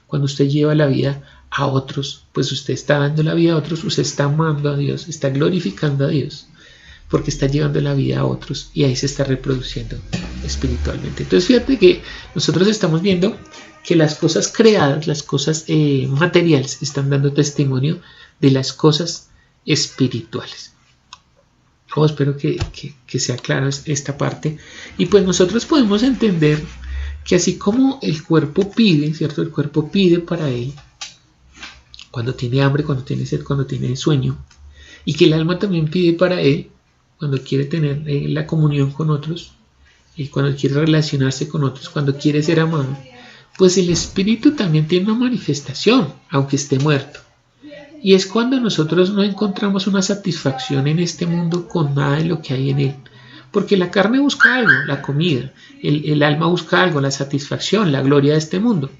Cuando usted lleva la vida a otros, pues usted está dando la vida a otros, usted está amando a Dios, está glorificando a Dios, porque está llevando la vida a otros y ahí se está reproduciendo espiritualmente. Entonces fíjate que nosotros estamos viendo que las cosas creadas, las cosas materiales, están dando testimonio de las cosas espirituales. Espero que sea claro esta parte. Y pues nosotros podemos entender que así como el cuerpo pide, ¿cierto? El cuerpo pide para él cuando tiene hambre, cuando tiene sed, cuando tiene sueño, y que el alma también pide para él cuando quiere tener la comunión con otros, y cuando quiere relacionarse con otros, cuando quiere ser amado, pues el espíritu también tiene una manifestación, aunque esté muerto. Y es cuando nosotros no encontramos una satisfacción en este mundo con nada de lo que hay en él. Porque la carne busca algo, la comida, el alma busca algo, la satisfacción, la gloria de este mundo.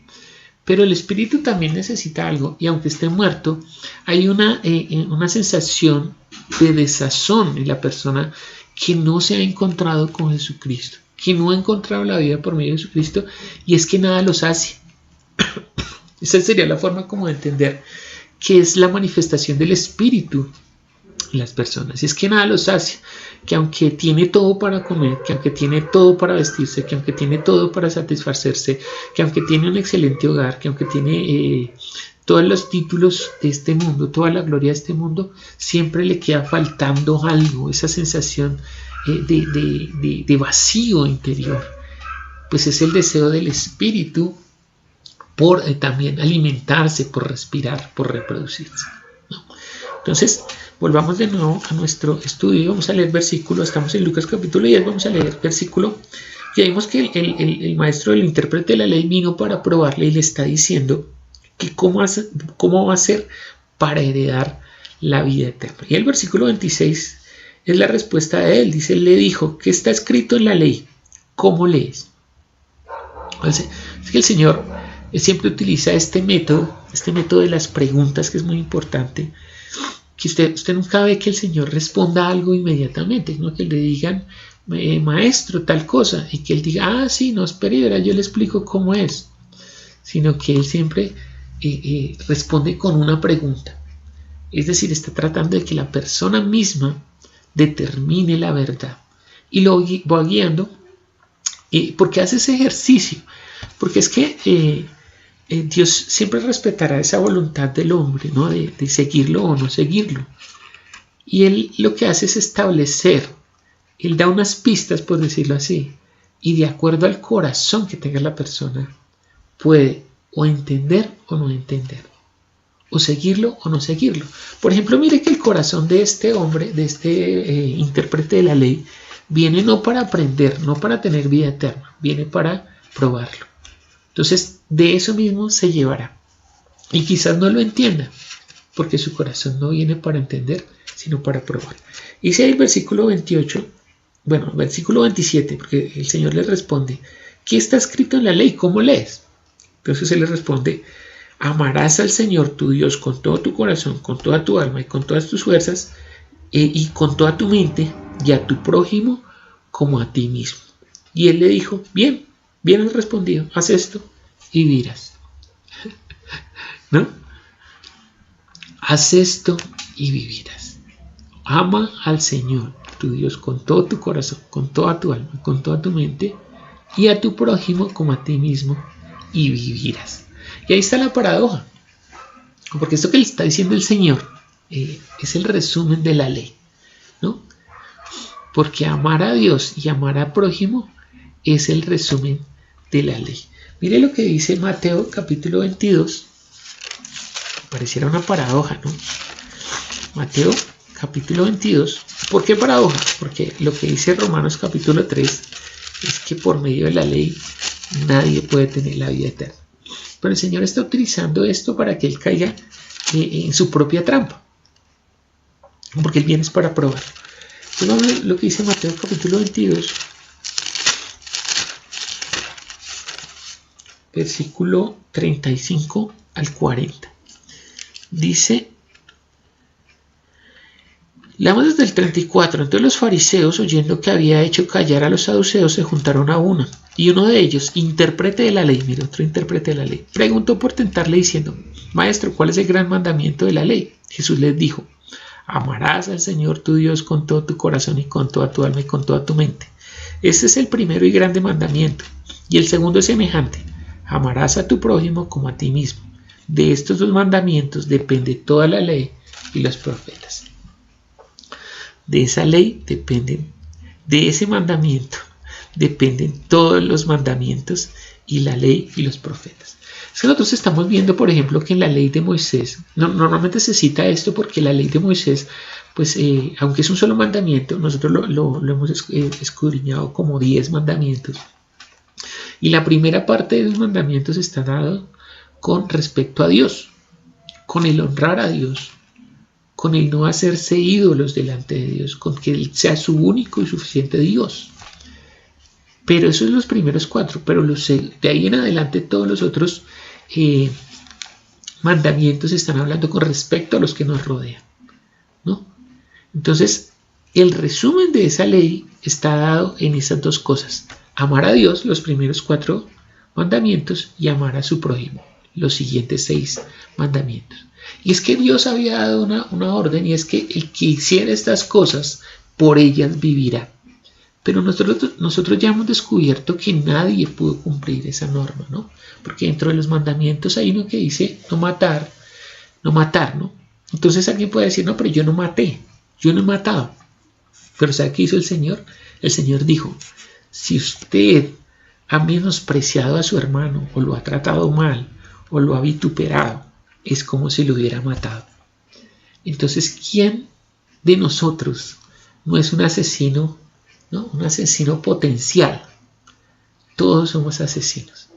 Pero el espíritu también necesita algo, y aunque esté muerto, hay una sensación de desazón en la persona que no se ha encontrado con Jesucristo, que no ha encontrado la vida por medio de Jesucristo, y es que nada lo sacia. Esa sería la forma como de entender que es la manifestación del espíritu en las personas. Y es que nada los sacia, que aunque tiene todo para comer, que aunque tiene todo para vestirse, que aunque tiene todo para satisfacerse, que aunque tiene un excelente hogar, que aunque tiene todos los títulos de este mundo, toda la gloria de este mundo, siempre le queda faltando algo, esa sensación de vacío interior. Pues es el deseo del espíritu por también alimentarse, por respirar, por reproducirse, ¿no? Entonces, volvamos de nuevo a nuestro estudio. Vamos a leer versículo, estamos en Lucas capítulo 10, vamos a leer versículo. Ya vimos que el maestro, el intérprete de la ley, vino para probarle y le está diciendo que cómo va a ser para heredar la vida eterna. Y el versículo 26 es la respuesta de él. Dice, él le dijo, ¿qué está escrito en la ley? ¿Cómo lees? Entonces, es que el Señor siempre utiliza este método de las preguntas, que es muy importante, que usted nunca ve que el Señor responda algo inmediatamente, no que le digan, maestro, tal cosa, y que él diga, sí, no, espere, verá, yo le explico cómo es, sino que él siempre responde con una pregunta. Es decir, está tratando de que la persona misma determine la verdad, y lo va guiando. ¿Por qué hace ese ejercicio? Porque es que Dios siempre respetará esa voluntad del hombre, ¿no? De seguirlo o no seguirlo. Y Él lo que hace es establecer, Él da unas pistas, por decirlo así, y de acuerdo al corazón que tenga la persona, puede o entender o no entender, o seguirlo o no seguirlo. Por ejemplo, mire que el corazón de este hombre, de este intérprete de la ley, viene no para aprender, no para tener vida eterna, viene para probarlo. Entonces, de eso mismo se llevará. Y quizás no lo entienda, porque su corazón no viene para entender, sino para probar. Dice ahí el versículo 28, bueno, versículo 27, porque el Señor le responde, ¿qué está escrito en la ley? ¿Cómo lees? Entonces él le responde, amarás al Señor tu Dios con todo tu corazón, con toda tu alma y con todas tus fuerzas, y con toda tu mente, y a tu prójimo como a ti mismo. Y él le dijo, bien has respondido, haz esto y vivirás. ¿No? Haz esto y vivirás. Ama al Señor tu Dios con todo tu corazón, con toda tu alma, con toda tu mente, y a tu prójimo como a ti mismo, y vivirás. Y ahí está la paradoja, porque esto que le está diciendo el Señor es el resumen de la ley, ¿no? Porque amar a Dios y amar al prójimo es el resumen de la ley. Mire lo que dice Mateo capítulo 22. Pareciera una paradoja, ¿no? Mateo capítulo 22. ¿Por qué paradoja? Porque lo que dice Romanos capítulo 3 es que por medio de la ley nadie puede tener la vida eterna. Pero el Señor está utilizando esto para que él caiga en su propia trampa, porque el bien es para probar. Entonces vamos a ver lo que dice Mateo capítulo 22, versículo 35 al 40. Dice, leamos desde el 34. Entonces los fariseos, oyendo que había hecho callar a los saduceos, se juntaron a una. Y uno de ellos, intérprete de la ley, mira, otro intérprete de la ley, preguntó por tentarle diciendo, maestro, ¿cuál es el gran mandamiento de la ley? Jesús les dijo, amarás al Señor tu Dios con todo tu corazón y con toda tu alma y con toda tu mente. Este es el primero y grande mandamiento. Y el segundo es semejante, amarás a tu prójimo como a ti mismo. De estos dos mandamientos depende toda la ley y los profetas. De esa ley dependen, de ese mandamiento dependen todos los mandamientos y la ley y los profetas. Es que nosotros estamos viendo, por ejemplo, que en la ley de Moisés, normalmente se cita esto porque la ley de Moisés, pues aunque es un solo mandamiento, nosotros lo hemos escudriñado como 10 mandamientos. Y la primera parte de los mandamientos está dado con respecto a Dios, con el honrar a Dios, con el no hacerse ídolos delante de Dios, con que Él sea su único y suficiente Dios. Pero esos son los primeros 4, pero de ahí en adelante todos los otros mandamientos están hablando con respecto a los que nos rodean, ¿no? Entonces, el resumen de esa ley está dado en esas 2 cosas: amar a Dios, los primeros 4 mandamientos, y amar a su prójimo, los siguientes 6 mandamientos. Y es que Dios había dado una orden, y es que el que hiciera estas cosas, por ellas vivirá. Pero nosotros ya hemos descubierto que nadie pudo cumplir esa norma, ¿no? Porque dentro de los mandamientos hay uno que dice no matar, ¿no? Entonces alguien puede decir, no, pero yo no maté, yo no he matado. Pero ¿sabe qué hizo el Señor? El Señor dijo, si usted ha menospreciado a su hermano, o lo ha tratado mal, o lo ha vituperado, es como si lo hubiera matado. Entonces, ¿quién de nosotros no es un asesino? ¿No? Un asesino potencial. Todos somos asesinos.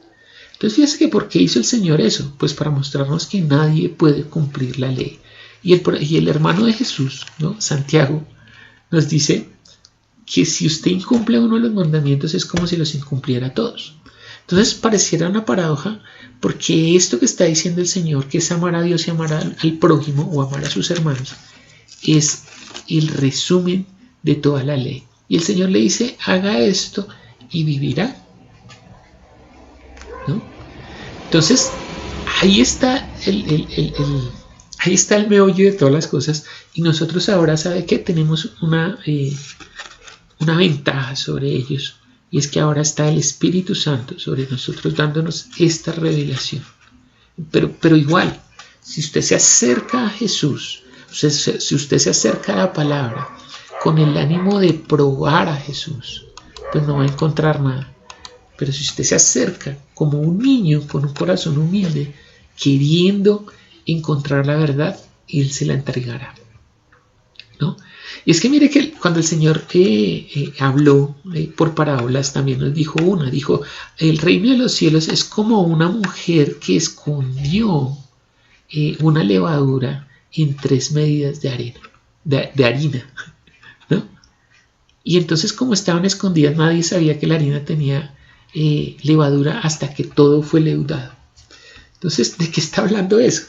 Entonces fíjese que ¿por qué hizo el Señor eso? Pues para mostrarnos que nadie puede cumplir la ley. Y el hermano de Jesús, ¿no? Santiago, nos dice que si usted incumple uno de los mandamientos es como si los incumpliera todos. Entonces pareciera una paradoja, porque esto que está diciendo el Señor, que es amar a Dios y amar al prójimo o amar a sus hermanos, es el resumen de toda la ley. Y el Señor le dice, haga esto y vivirá, ¿no? Entonces, ahí está el meollo de todas las cosas. Y nosotros ahora, ¿sabe qué? Tenemos una ventaja sobre ellos. Y es que ahora está el Espíritu Santo sobre nosotros dándonos esta revelación. Pero igual, si usted se acerca a Jesús, si usted se acerca a la palabra, con el ánimo de probar a Jesús, pues no va a encontrar nada. Pero si usted se acerca como un niño con un corazón humilde, queriendo encontrar la verdad, Él se la entregará, ¿no? Y es que mire que cuando el Señor habló por parábolas, también nos dijo el reino de los cielos es como una mujer que escondió una levadura en 3 medidas de harina, ¿no? Y entonces, como estaban escondidas, nadie sabía que la harina tenía levadura hasta que todo fue leudado. Entonces, ¿de qué está hablando eso?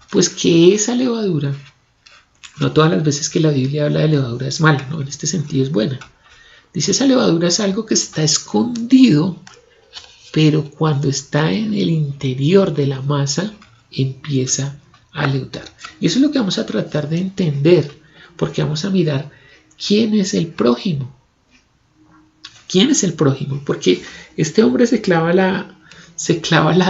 Pues que esa levadura, no todas las veces que la Biblia habla de levadura es mala, ¿no? En este sentido es buena. Dice, esa levadura es algo que está escondido, pero cuando está en el interior de la masa, empieza a leudar. Y eso es lo que vamos a tratar de entender, porque vamos a mirar quién es el prójimo. ¿Quién es el prójimo? Porque este hombre se clava la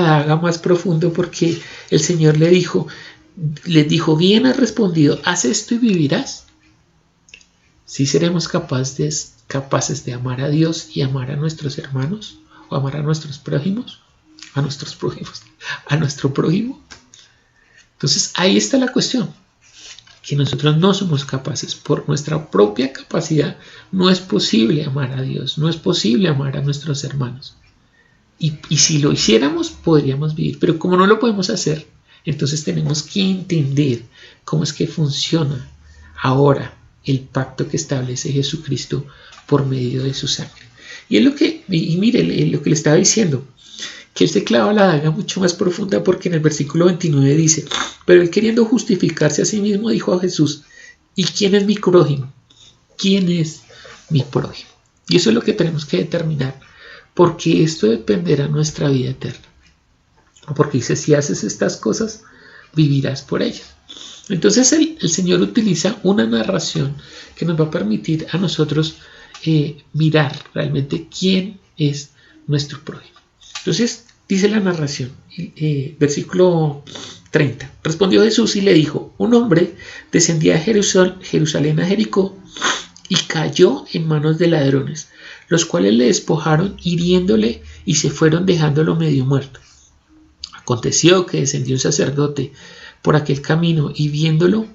daga más profundo, porque el Señor les dijo, bien has respondido, haz esto y vivirás. ¿Sí seremos capaces de amar a Dios y amar a nuestros hermanos? ¿O amar a nuestros prójimos? A nuestro prójimo. Entonces ahí está la cuestión, que nosotros no somos capaces. Por nuestra propia capacidad no es posible amar a Dios, no es posible amar a nuestros hermanos. Y si lo hiciéramos, podríamos vivir, pero como no lo podemos hacer, entonces tenemos que entender cómo es que funciona ahora el pacto que establece Jesucristo por medio de su sangre. Y mire lo que le estaba diciendo, que él se clava la daga mucho más profunda, porque en el versículo 29 dice, pero él, queriendo justificarse a sí mismo, dijo a Jesús, ¿y quién es mi prójimo? ¿Quién es mi prójimo? Y eso es lo que tenemos que determinar, porque esto dependerá de nuestra vida eterna. Porque dice, si haces estas cosas, vivirás por ellas. Entonces el Señor utiliza una narración que nos va a permitir a nosotros mirar realmente quién es nuestro prójimo. Entonces dice la narración, versículo 30. Respondió Jesús y le dijo: un hombre descendía de Jerusalén a Jericó y cayó en manos de ladrones, los cuales le despojaron hiriéndole y se fueron dejándolo medio muerto. Aconteció que descendió un sacerdote por aquel camino y viéndolo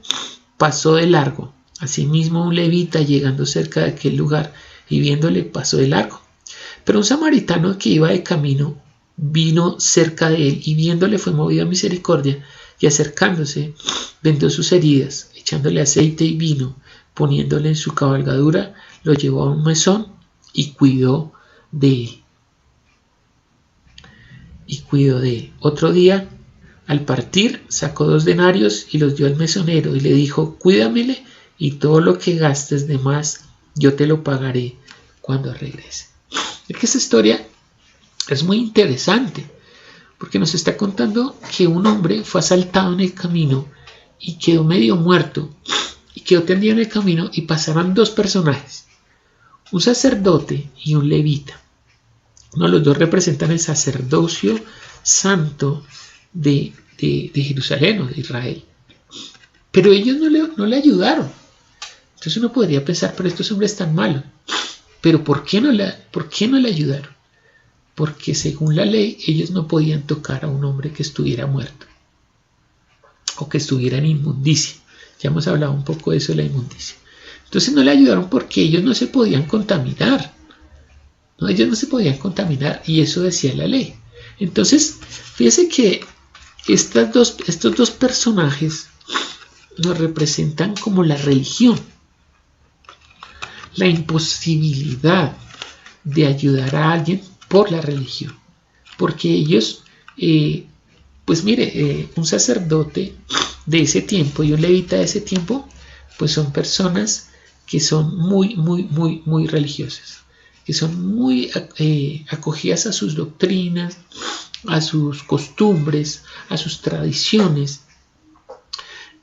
pasó de largo. Asimismo un levita, llegando cerca de aquel lugar y viéndole, pasó de largo. Pero un samaritano que iba de camino vino cerca de él y viéndole fue movido a misericordia, y acercándose vendó sus heridas, echándole aceite y vino, poniéndole en su cabalgadura, lo llevó a un mesón y cuidó de él. Otro día, al partir, sacó 2 denarios y los dio al mesonero y le dijo: cuídamele, y todo lo que gastes de más yo te lo pagaré cuando regrese. Es que esta historia es muy interesante porque nos está contando que un hombre fue asaltado en el camino y quedó medio muerto y quedó tendido en el camino, y pasaron 2 personajes, un sacerdote y un levita. Los 2 representan el sacerdocio santo de Jerusalén o de Israel, pero ellos no le ayudaron. Entonces uno podría pensar: pero estos hombres están malos. Pero ¿por qué no le ayudaron? Porque según la ley ellos no podían tocar a un hombre que estuviera muerto o que estuviera en inmundicia. Ya hemos hablado un poco de eso, de la inmundicia. Entonces no le ayudaron porque ellos no se podían contaminar. No, ellos no se podían contaminar, y eso decía la ley. Entonces, fíjese que estos dos personajes nos representan como la religión, la imposibilidad de ayudar a alguien por la religión, porque ellos, pues mire, un sacerdote de ese tiempo y un levita de ese tiempo, pues son personas que son muy religiosas, que son muy acogidas a sus doctrinas, a sus costumbres, a sus tradiciones.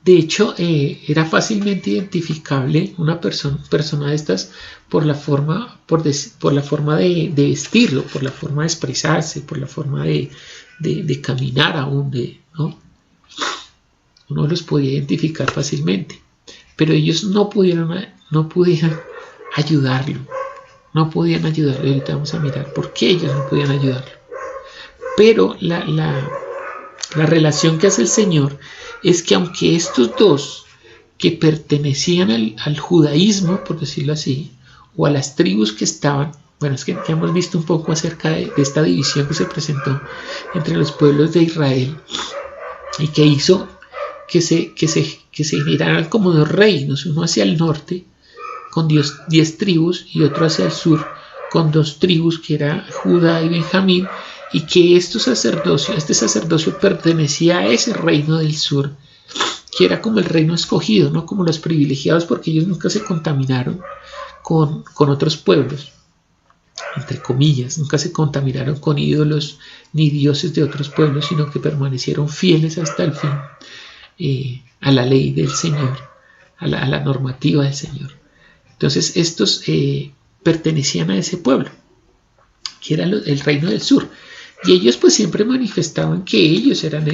De hecho, era fácilmente identificable una persona de estas por la forma, de vestirlo, por la forma de expresarse, por la forma de caminar aún, ¿no? Uno los podía identificar fácilmente, pero ellos no podían ayudarlo. No podían ayudarlo. Ahorita vamos a mirar por qué ellos no podían ayudarlo. Pero la relación que hace el Señor es que aunque estos 2 que pertenecían al judaísmo, por decirlo así, o a las tribus que estaban, bueno, es que ya hemos visto un poco acerca de esta división que se presentó entre los pueblos de Israel y que hizo que se generaran como 2 reinos, uno hacia el norte con 10 tribus y otro hacia el sur con 2 tribus, que era Judá y Benjamín, y que este sacerdocio pertenecía a ese reino del sur, que era como el reino escogido, no como los privilegiados, porque ellos nunca se contaminaron con otros pueblos, entre comillas, nunca se contaminaron con ídolos ni dioses de otros pueblos, sino que permanecieron fieles hasta el fin a la ley del Señor, a la normativa del Señor. Entonces estos pertenecían a ese pueblo, que era el reino del sur, y ellos pues siempre manifestaban que ellos eran,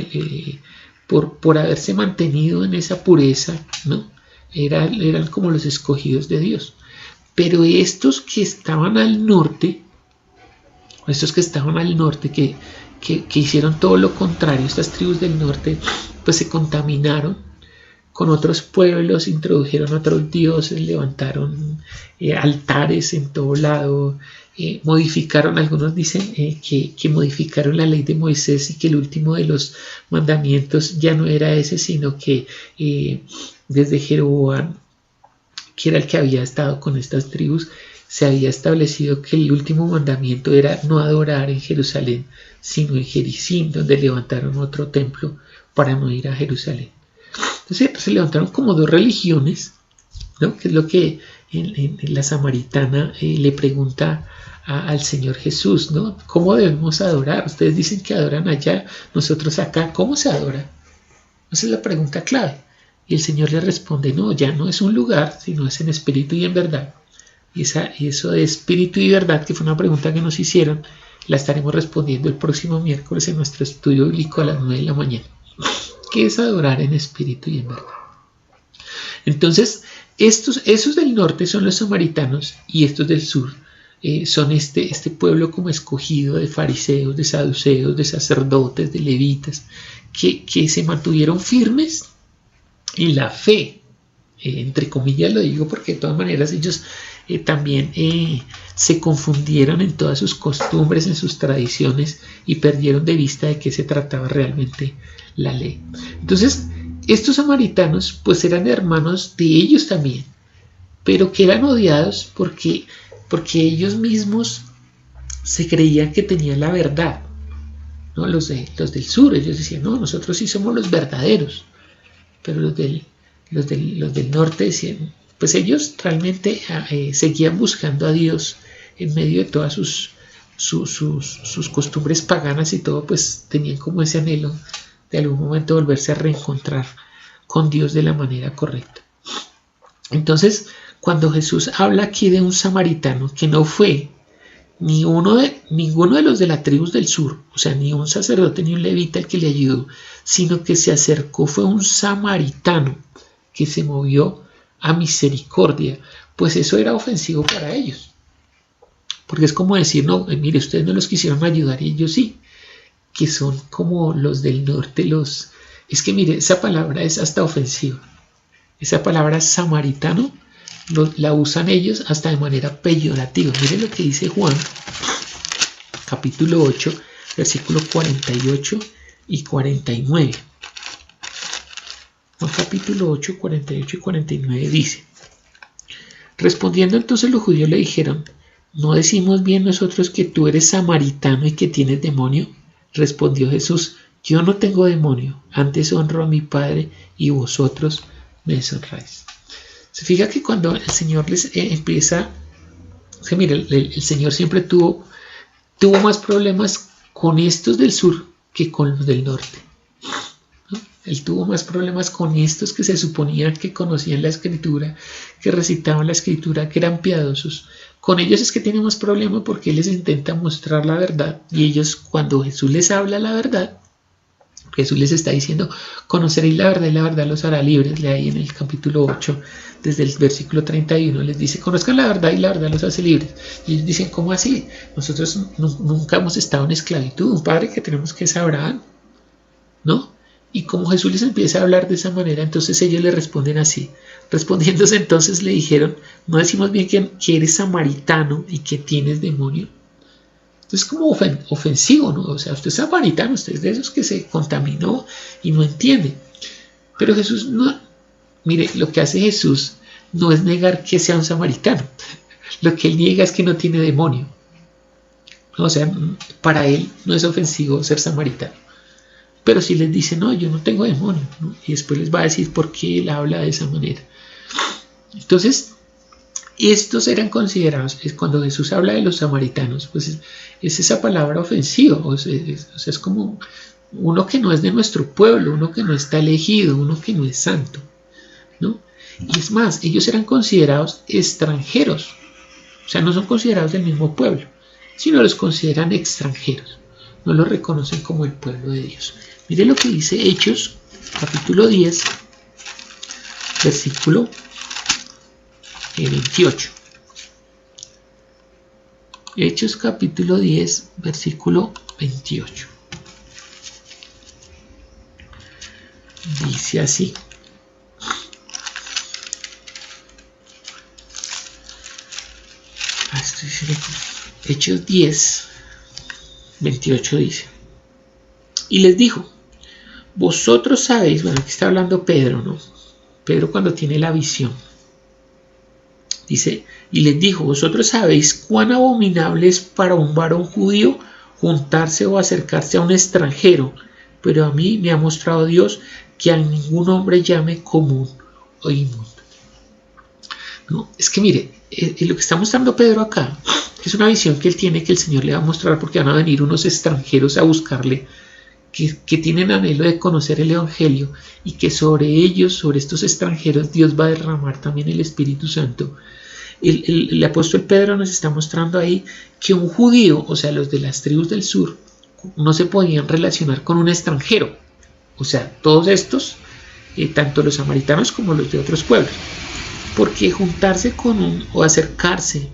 por haberse mantenido en esa pureza, ¿no? Eran como los escogidos de Dios. Pero estos que estaban al norte, que hicieron todo lo contrario, estas tribus del norte, pues se contaminaron con otros pueblos, introdujeron otros dioses, levantaron altares en todo lado, modificaron, algunos dicen que modificaron la ley de Moisés, y que el último de los mandamientos ya no era ese, sino que desde Jeroboam, que era el que había estado con estas tribus, se había establecido que el último mandamiento era no adorar en Jerusalén, sino en Jericim, donde levantaron otro templo para no ir a Jerusalén. Entonces se levantaron como 2 religiones, ¿no? Que es lo que en la samaritana le pregunta al Señor Jesús, ¿no? ¿Cómo debemos adorar? Ustedes dicen que adoran allá, nosotros acá, ¿cómo se adora? Esa es la pregunta clave. Y el Señor le responde: no, ya no es un lugar, sino es en espíritu y en verdad. Y eso de espíritu y verdad, que fue una pregunta que nos hicieron, la estaremos respondiendo el próximo miércoles en nuestro estudio bíblico a las 9 de la mañana. que es adorar en espíritu y en verdad. Entonces, esos del norte son los samaritanos y estos del sur son este pueblo como escogido de fariseos, de saduceos, de sacerdotes, de levitas, que se mantuvieron firmes en la fe, entre comillas lo digo porque de todas maneras ellos también se confundieron en todas sus costumbres, en sus tradiciones y perdieron de vista de qué se trataba realmente la ley. Entonces, estos samaritanos pues eran hermanos de ellos también, pero que eran odiados porque ellos mismos se creían que tenían la verdad, ¿no? Los del sur, ellos decían, no, nosotros sí somos los verdaderos, pero los del norte decían, pues ellos realmente seguían buscando a Dios en medio de todas sus costumbres paganas y todo, pues tenían como ese anhelo de algún momento volverse a reencontrar con Dios de la manera correcta. Entonces, cuando Jesús habla aquí de un samaritano que no fue ninguno de los de las tribus del sur, o sea, ni un sacerdote ni un levita el que le ayudó, sino que se acercó fue un samaritano que se movió a misericordia, pues eso era ofensivo para ellos. Porque es como decir, no, mire, ustedes no los quisieron ayudar y ellos sí, que son como los del norte, es que mire, esa palabra es hasta ofensiva. Esa palabra samaritano la usan ellos hasta de manera peyorativa. Miren lo que dice Juan, capítulo 8, versículos 48 y 49. Juan capítulo 8, 48 y 49 dice: respondiendo entonces los judíos le dijeron, ¿no decimos bien nosotros que tú eres samaritano y que tienes demonio? Respondió Jesús, yo no tengo demonio, antes honro a mi Padre y vosotros me deshonráis. Se fija que cuando el Señor les empieza, que mire, el Señor siempre tuvo más problemas con estos del sur que con los del norte, ¿no? Él tuvo más problemas con estos que se suponía que conocían la Escritura, que recitaban la Escritura, que eran piadosos. Con ellos es que tiene más problema porque Él les intenta mostrar la verdad y ellos, cuando Jesús les habla la verdad, Jesús les está diciendo, conoceréis la verdad y la verdad los hará libres. Lee ahí en el capítulo 8, desde el versículo 31, les dice, conozcan la verdad y la verdad los hace libres. Y ellos dicen, ¿cómo así? Nosotros nunca hemos estado en esclavitud, un padre que tenemos que es Abraham, ¿no? Y como Jesús les empieza a hablar de esa manera, entonces ellos le responden así. Respondiéndose entonces le dijeron, ¿no decimos bien que eres samaritano y que tienes demonio? Entonces es como ofensivo, ¿no? O sea, usted es samaritano, usted es de esos que se contaminó y no entiende. Pero Jesús no, mire, lo que hace Jesús no es negar que sea un samaritano. Lo que Él niega es que no tiene demonio. O sea, para Él no es ofensivo ser samaritano. Pero si les dice, no, yo no tengo demonio, ¿no? Y después les va a decir por qué Él habla de esa manera. Entonces, estos eran considerados, cuando Jesús habla de los samaritanos, pues es esa palabra ofensiva, o sea, es como uno que no es de nuestro pueblo, uno que no está elegido, uno que no es santo, ¿no? Y es más, ellos eran considerados extranjeros, o sea, no son considerados del mismo pueblo, sino los consideran extranjeros, no los reconocen como el pueblo de Dios. Mire lo que dice Hechos, capítulo 10, versículo 28. Hechos capítulo 10, versículo 28. Dice así. Hechos 10, 28 dice. Y les dijo, vosotros sabéis, bueno, aquí está hablando Pedro, ¿no? Pedro cuando tiene la visión. Dice, y les dijo, vosotros sabéis cuán abominable es para un varón judío juntarse o acercarse a un extranjero, pero a mí me ha mostrado Dios que a ningún hombre llame común o inmundo. No, es que mire, lo que está mostrando Pedro acá es una visión que él tiene, que el Señor le va a mostrar, porque van a venir unos extranjeros a buscarle, que tienen anhelo de conocer el Evangelio, y que sobre ellos, sobre estos extranjeros, Dios va a derramar también el Espíritu Santo. El apóstol Pedro nos está mostrando ahí que un judío, o sea, los de las tribus del sur, no se podían relacionar con un extranjero. O sea, todos estos, tanto los samaritanos como los de otros pueblos. Porque juntarse o acercarse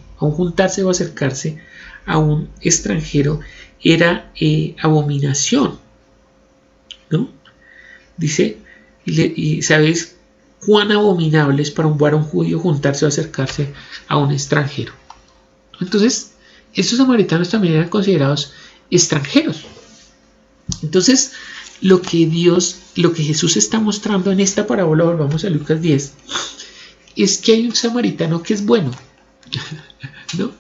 a un extranjero era abominación, ¿no? Dice, y ¿sabes cuán abominable es para un varón judío juntarse o acercarse a un extranjero? Entonces, estos samaritanos también eran considerados extranjeros. Entonces, lo que Jesús está mostrando en esta parábola, volvamos a Lucas 10, es que hay un samaritano que es bueno, ¿no?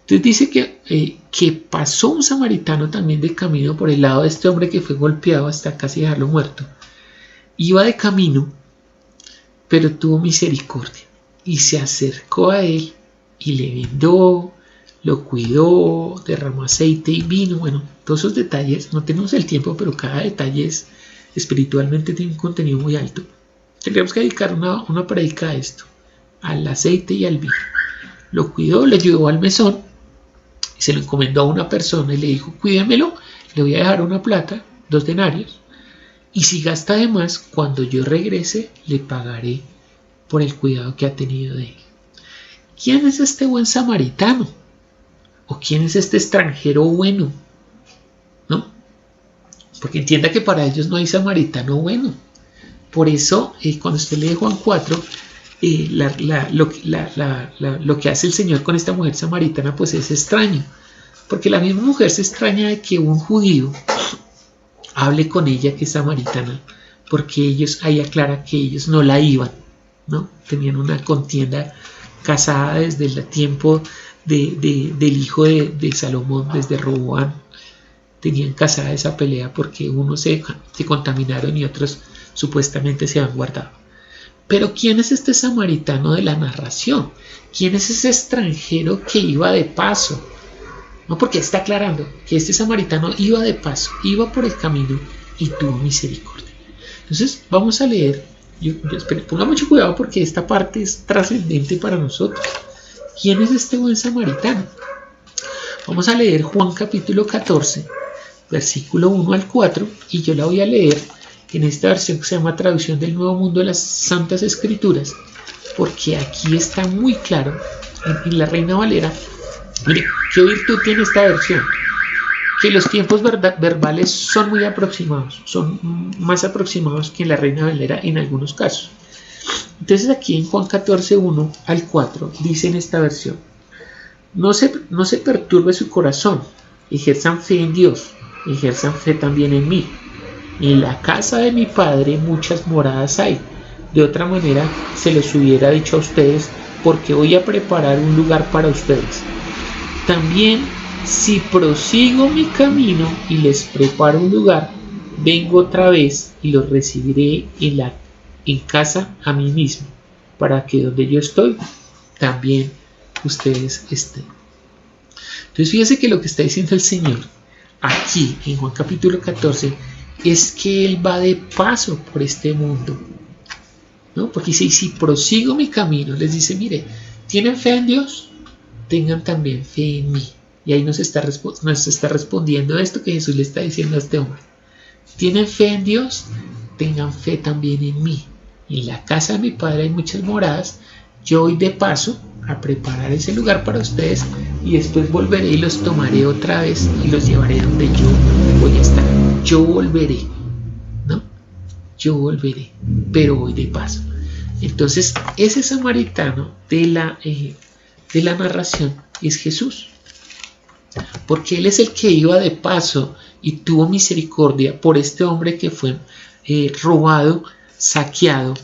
Entonces dice que pasó un samaritano también de camino por el lado de este hombre que fue golpeado hasta casi dejarlo muerto. Iba de camino, pero tuvo misericordia y se acercó a él y le vendó, lo cuidó, derramó aceite y vino. Bueno, todos esos detalles, no tenemos el tiempo, pero cada detalle espiritualmente tiene un contenido muy alto. Tendríamos que dedicar una prédica a esto, al aceite y al vino. Lo cuidó, le llevó al mesón y se lo encomendó a una persona y le dijo: cuídemelo, le voy a dejar una plata, 2 denarios, y si gasta de más, cuando yo regrese le pagaré por el cuidado que ha tenido de él. ¿Quién es este buen samaritano? ¿O quién es este extranjero bueno? ¿No? Porque entienda que para ellos no hay samaritano bueno. Por eso, cuando usted lee Juan 4, lo que hace el Señor con esta mujer samaritana pues es extraño, porque la misma mujer se extraña de que un judío hable con ella que es samaritana, porque ahí aclara que ellos no la iban, ¿no? Tenían una contienda casada desde el tiempo del hijo de Salomón, desde Roboam. Tenían casada esa pelea porque unos se contaminaron y otros supuestamente se han guardado. Pero ¿quién es este samaritano de la narración? ¿Quién es ese extranjero que iba de paso? No, porque está aclarando que este samaritano iba de paso, iba por el camino y tuvo misericordia. Entonces vamos a leer, ponga mucho cuidado porque esta parte es trascendente para nosotros. ¿Quién es este buen samaritano? Vamos a leer Juan capítulo 14, versículo 1 al 4, y yo la voy a leer en esta versión que se llama Traducción del Nuevo Mundo de las Santas Escrituras, porque aquí está muy claro, en la Reina Valera. Mire, ¿qué virtud tiene esta versión? Que los tiempos verbales son muy aproximados, son más aproximados que en la Reina Valera en algunos casos. Entonces aquí en Juan 14, 1 al 4, dice en esta versión: no se perturbe su corazón, ejerzan fe en Dios, ejerzan fe también en mí. En la casa de mi Padre muchas moradas hay. De otra manera se los hubiera dicho a ustedes, porque voy a preparar un lugar para ustedes. También, si prosigo mi camino y les preparo un lugar, vengo otra vez y los recibiré en casa a mí mismo, para que donde yo estoy, también ustedes estén. Entonces fíjense que lo que está diciendo el Señor aquí en Juan capítulo 14 es que Él va de paso por este mundo, ¿no? Porque dice: si prosigo mi camino, les dice: mire, ¿tienen fe en Dios? Tengan también fe en mí. Y ahí nos está respondiendo esto que Jesús le está diciendo a este hombre: ¿tienen fe en Dios? Tengan fe también en mí. En la casa de mi Padre hay muchas moradas. Yo voy de paso a preparar ese lugar para ustedes y después volveré y los tomaré otra vez y los llevaré donde yo voy a estar. Yo volveré, ¿no? Yo volveré, pero voy de paso. Entonces, ese samaritano de la narración es Jesús, porque Él es el que iba de paso y tuvo misericordia por este hombre que fue robado, saqueado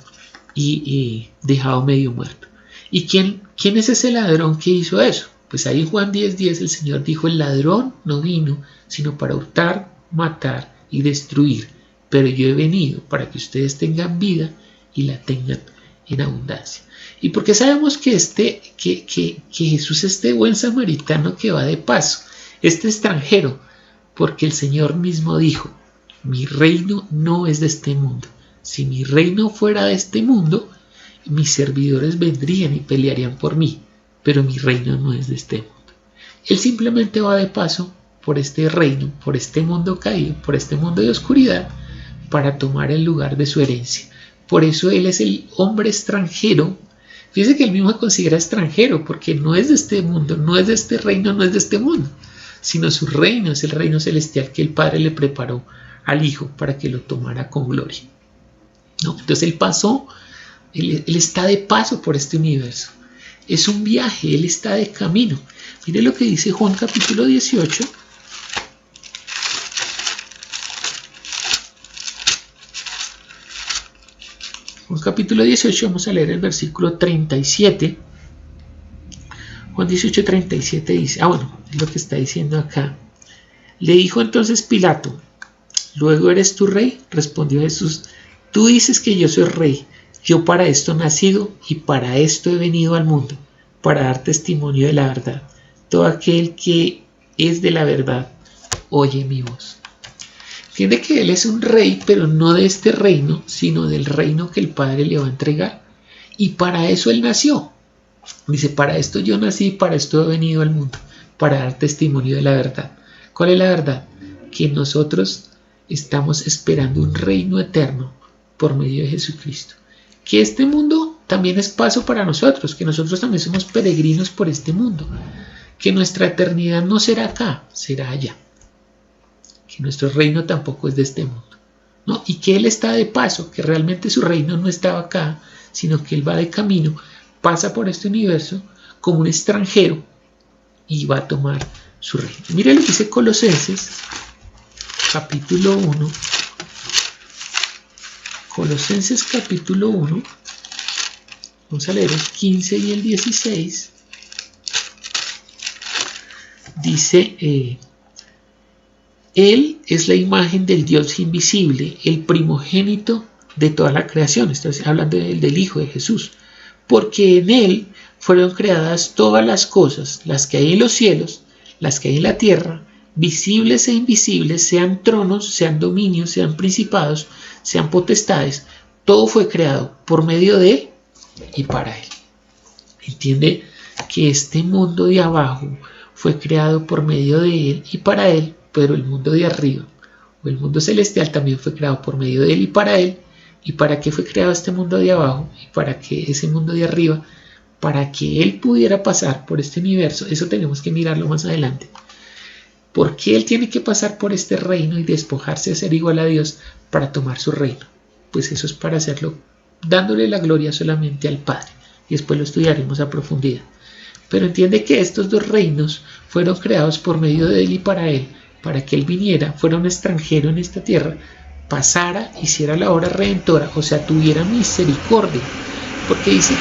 y dejado medio muerto. ¿Y quién es ese ladrón que hizo eso? Pues ahí en Juan 10:10 el Señor dijo: el ladrón no vino sino para hurtar, matar y destruir, pero yo he venido para que ustedes tengan vida y la tengan en abundancia. ¿Y por qué sabemos que Jesús es este buen samaritano que va de paso, este extranjero? Porque el Señor mismo dijo: mi reino no es de este mundo. Si mi reino fuera de este mundo, mis servidores vendrían y pelearían por mí, pero mi reino no es de este mundo. Él simplemente va de paso por este reino, por este mundo caído, por este mundo de oscuridad, para tomar el lugar de su herencia. Por eso Él es el hombre extranjero. Fíjese que Él mismo se considera extranjero, porque no es de este mundo, no es de este reino, no es de este mundo, sino su reino es el reino celestial que el Padre le preparó al Hijo para que lo tomara con gloria. ¿No? Entonces Él pasó, él está de paso por este universo. Es un viaje, Él está de camino. Mire lo que dice Juan capítulo 18. Juan capítulo 18, vamos a leer el versículo 37. Juan 18, 37 dice, es lo que está diciendo acá. Le dijo entonces Pilato, ¿luego eres tú rey? Respondió Jesús, tú dices que yo soy rey. Yo para esto he nacido y para esto he venido al mundo, para dar testimonio de la verdad. Todo aquel que es de la verdad, oye mi voz. Entiende que Él es un rey, pero no de este reino, sino del reino que el Padre le va a entregar. Y para eso Él nació. Dice, para esto yo nací y para esto he venido al mundo, para dar testimonio de la verdad. ¿Cuál es la verdad? Que nosotros estamos esperando un reino eterno por medio de Jesucristo. Que este mundo también es paso para nosotros, que nosotros también somos peregrinos por este mundo. Que nuestra eternidad no será acá, será allá. Que nuestro reino tampoco es de este mundo, ¿no? Y que Él está de paso, que realmente su reino no estaba acá, sino que Él va de camino, pasa por este universo como un extranjero y va a tomar su reino. Mire lo que dice Colosenses, capítulo 1. Colosenses, capítulo 1. Vamos a leer el 15 y el 16. Dice... Él es la imagen del Dios invisible, el primogénito de toda la creación. Está hablando del Hijo de Jesús. Porque en Él fueron creadas todas las cosas, las que hay en los cielos, las que hay en la tierra, visibles e invisibles, sean tronos, sean dominios, sean principados, sean potestades. Todo fue creado por medio de Él y para Él. Entiende que este mundo de abajo fue creado por medio de Él y para Él. Pero el mundo de arriba, o el mundo celestial, también fue creado por medio de Él y para Él. ¿Y para qué fue creado este mundo de abajo? Y para que ese mundo de arriba, para que Él pudiera pasar por este universo, eso tenemos que mirarlo más adelante. ¿Por qué Él tiene que pasar por este reino y despojarse de ser igual a Dios para tomar su reino? Pues eso es para hacerlo dándole la gloria solamente al Padre. Y después lo estudiaremos a profundidad. Pero entiende que estos dos reinos fueron creados por medio de Él y para Él. Para que Él viniera, fuera un extranjero en esta tierra, pasara, hiciera la obra redentora, o sea, tuviera misericordia. Porque dice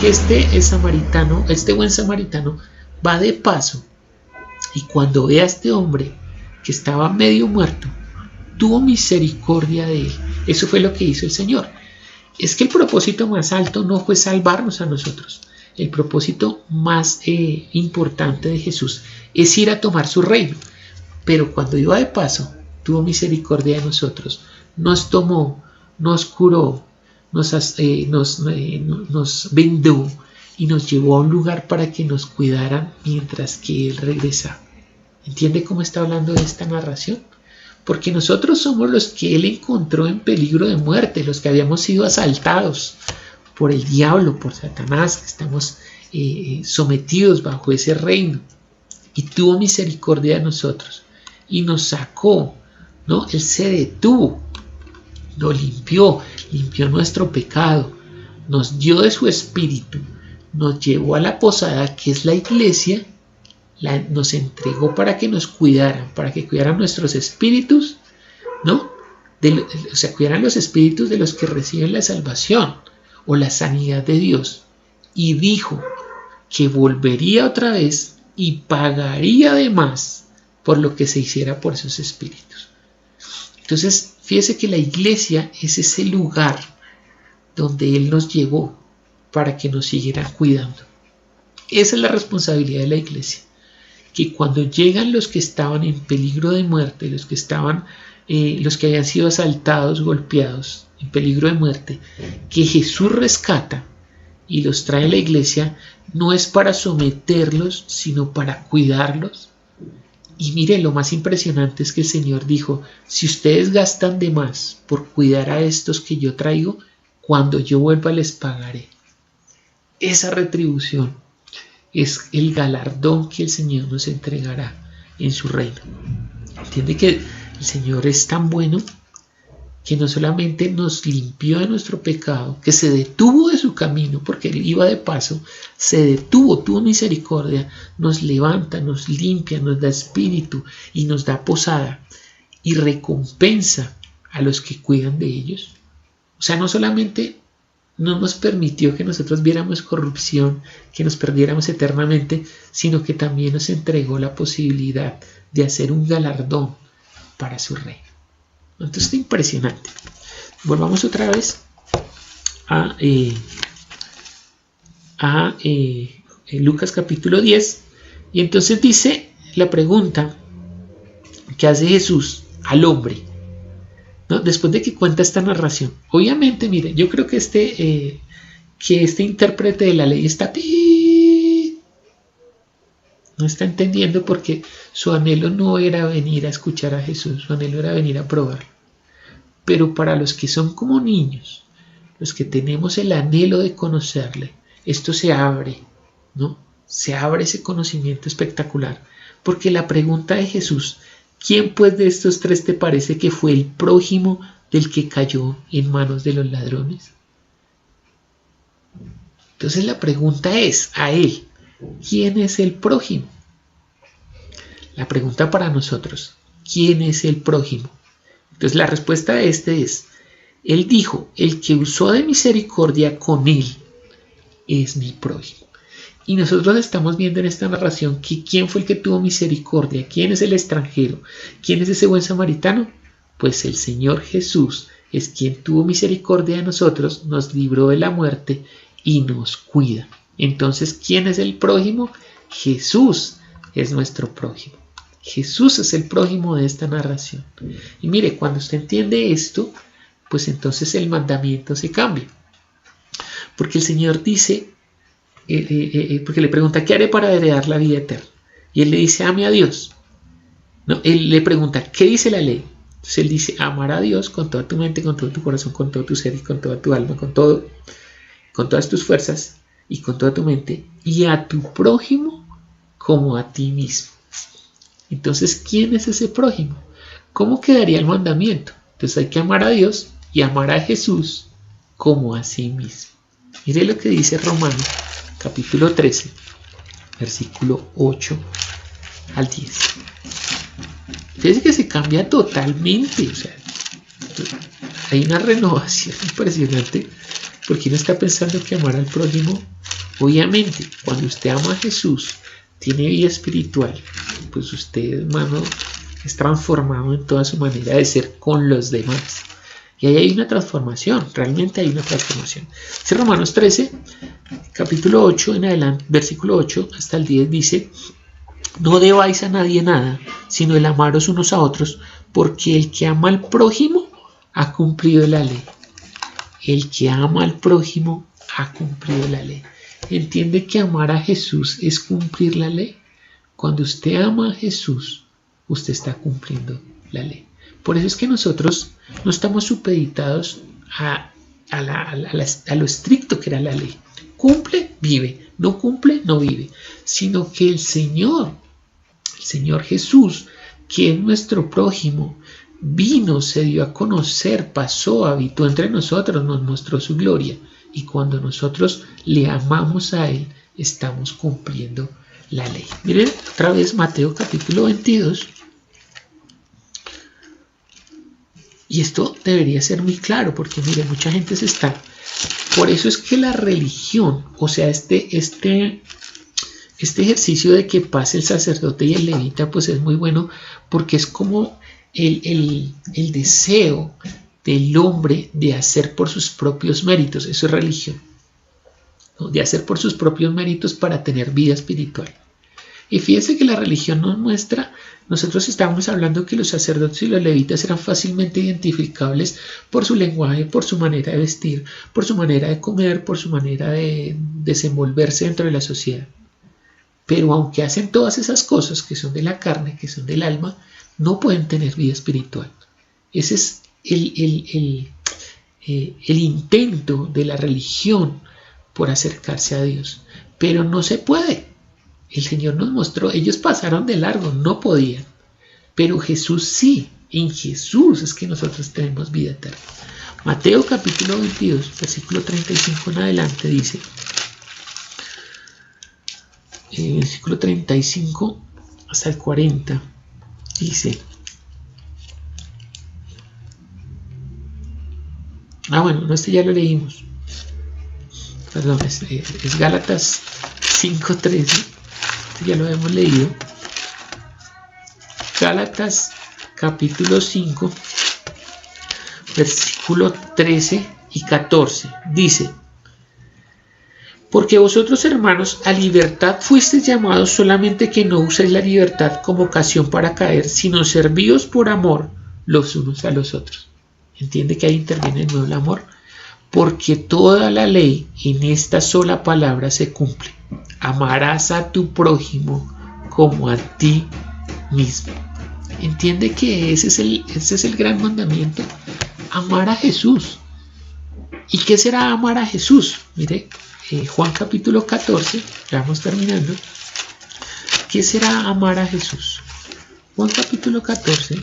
que este buen samaritano va de paso, y cuando ve a este hombre que estaba medio muerto, tuvo misericordia de él. Eso fue lo que hizo el Señor. Es que el propósito más alto no fue salvarnos a nosotros. El propósito más importante de Jesús es ir a tomar su reino. Pero cuando iba de paso, tuvo misericordia de nosotros, nos tomó, nos curó, nos vendó y nos llevó a un lugar para que nos cuidaran mientras que Él regresaba. ¿Entiende cómo está hablando de esta narración? Porque nosotros somos los que Él encontró en peligro de muerte, los que habíamos sido asaltados por el diablo, por Satanás, que estamos sometidos bajo ese reino. Y tuvo misericordia de nosotros. Y nos sacó, ¿no? Él se detuvo, nos limpió nuestro pecado, nos dio de su espíritu, nos llevó a la posada que es la iglesia, nos entregó para que nos cuidaran, para que cuidaran nuestros espíritus, ¿no? O sea, cuidaran los espíritus de los que reciben la salvación o la sanidad de Dios. Y dijo que volvería otra vez y pagaría de más por lo que se hiciera por esos espíritus. Entonces, fíjese que la iglesia es ese lugar donde Él nos llevó para que nos siguieran cuidando. Esa es la responsabilidad de la iglesia. Que cuando llegan los que estaban en peligro de muerte, los que habían sido asaltados, golpeados, en peligro de muerte, que Jesús rescata y los trae a la iglesia, no es para someterlos, sino para cuidarlos Y mire, lo más impresionante es que el Señor dijo, si ustedes gastan de más por cuidar a estos que yo traigo, cuando yo vuelva les pagaré. Esa retribución es el galardón que el Señor nos entregará en su reino. Entiende que el Señor es tan bueno que no solamente nos limpió de nuestro pecado, que se detuvo de su camino porque Él iba de paso, se detuvo, tuvo misericordia, nos levanta, nos limpia, nos da espíritu y nos da posada y recompensa a los que cuidan de ellos. O sea, no solamente no nos permitió que nosotros viéramos corrupción, que nos perdiéramos eternamente, sino que también nos entregó la posibilidad de hacer un galardón para su reino. Entonces es impresionante. Volvamos otra vez a Lucas capítulo 10. Y entonces dice la pregunta que hace Jesús al hombre, ¿no? Después de que cuenta esta narración. Obviamente, mire, yo creo que este intérprete de la ley no está entendiendo, porque su anhelo no era venir a escuchar a Jesús, su anhelo era venir a probarlo. Pero para los que son como niños, los que tenemos el anhelo de conocerle, esto se abre, ¿no? Se abre ese conocimiento espectacular. Porque la pregunta de Jesús, ¿quién pues de estos tres te parece que fue el prójimo del que cayó en manos de los ladrones? Entonces la pregunta es a él, ¿quién es el prójimo? La pregunta para nosotros, ¿quién es el prójimo? Entonces la respuesta de este es, él dijo, el que usó de misericordia con él es mi prójimo. Y nosotros estamos viendo en esta narración que quién fue el que tuvo misericordia, quién es el extranjero, quién es ese buen samaritano. Pues el Señor Jesús es quien tuvo misericordia de nosotros, nos libró de la muerte y nos cuida. Entonces, ¿quién es el prójimo? Jesús es nuestro prójimo. Jesús es el prójimo de esta narración. Y mire, cuando usted entiende esto, pues entonces el mandamiento se cambia. Porque el Señor dice, porque le pregunta, ¿qué haré para heredar la vida eterna? Y él le dice, ame a Dios. No, él le pregunta, ¿qué dice la ley? Entonces él dice, amar a Dios con toda tu mente, con todo tu corazón, con todo tu ser y con toda tu alma, con todas tus fuerzas y con toda tu mente, y a tu prójimo como a ti mismo. Entonces, ¿quién es ese prójimo? ¿Cómo quedaría el mandamiento? Entonces hay que amar a Dios y amar a Jesús como a sí mismo. Mire lo que dice Romanos capítulo 13, versículo 8 al 10. Fíjense que se cambia totalmente, o sea, hay una renovación impresionante, porque uno está pensando que amar al prójimo, obviamente, cuando usted ama a Jesús, tiene vida espiritual, pues usted, hermano, es transformado en toda su manera de ser con los demás. Y ahí hay una transformación, realmente hay una transformación. Dice Romanos 13, capítulo 8 en adelante, versículo 8 hasta el 10 dice, no debáis a nadie nada, sino el amaros unos a otros, porque el que ama al prójimo ha cumplido la ley. El que ama al prójimo ha cumplido la ley. ¿Entiende que amar a Jesús es cumplir la ley? Cuando usted ama a Jesús, usted está cumpliendo la ley. Por eso es que nosotros no estamos supeditados a lo estricto que era la ley. Cumple, vive. No cumple, no vive. Sino que el Señor Jesús, que es nuestro prójimo, vino, se dio a conocer, pasó, habitó entre nosotros, nos mostró su gloria. Y cuando nosotros le amamos a Él, estamos cumpliendo la ley. Miren otra vez Mateo capítulo 22. Y esto debería ser muy claro, porque mire, mucha gente se está... Por eso es que la religión, o sea, este ejercicio de que pase el sacerdote y el levita, pues es muy bueno, porque es como el deseo del hombre de hacer por sus propios méritos. Eso es religión, ¿no? De hacer por sus propios méritos para tener vida espiritual. Y fíjense que la religión nos muestra, nosotros estábamos hablando que los sacerdotes y los levitas eran fácilmente identificables por su lenguaje, por su manera de vestir, por su manera de comer, por su manera de desenvolverse dentro de la sociedad. pero aunque hacen todas esas cosas que son de la carne, que son del alma, no pueden tener vida espiritual. Ese es el intento de la religión por acercarse a Dios, pero no se puede. El Señor nos mostró, ellos pasaron de largo, no podían, pero Jesús sí. En Jesús es que nosotros tenemos vida eterna. Mateo capítulo 22, versículo 35 en adelante dice, versículo 35 hasta el 40, dice, bueno, este ya lo leímos, perdón, es Gálatas 5:13, este ya lo hemos leído. Gálatas capítulo 5, versículo 13 y 14, dice, porque vosotros, hermanos, a libertad fuisteis llamados, solamente que no uséis la libertad como ocasión para caer, sino servíos por amor los unos a los otros. ¿Entiende que ahí interviene de nuevo el amor? Porque toda la ley en esta sola palabra se cumple. Amarás a tu prójimo como a ti mismo. ¿Entiende que ese es el gran mandamiento? Amar a Jesús. ¿Y qué será amar a Jesús? Mire, Juan capítulo 14, ya vamos terminando. ¿Qué será amar a Jesús? Juan capítulo 14.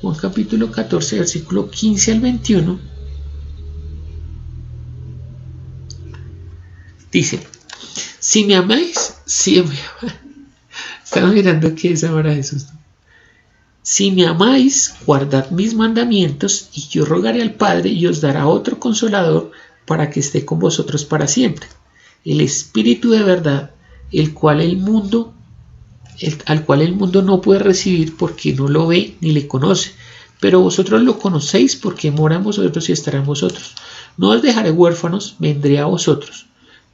Juan capítulo 14, versículo 15 al 21. Dice, si me amáis, estamos mirando qué es amar a Jesús, ¿no? Si me amáis, guardad mis mandamientos, y yo rogaré al Padre y os dará otro consolador para que esté con vosotros para siempre, el Espíritu de verdad, al cual el mundo no puede recibir porque no lo ve ni le conoce, pero vosotros lo conocéis porque mora en vosotros y estará en vosotros. No os dejaré huérfanos, vendré a vosotros.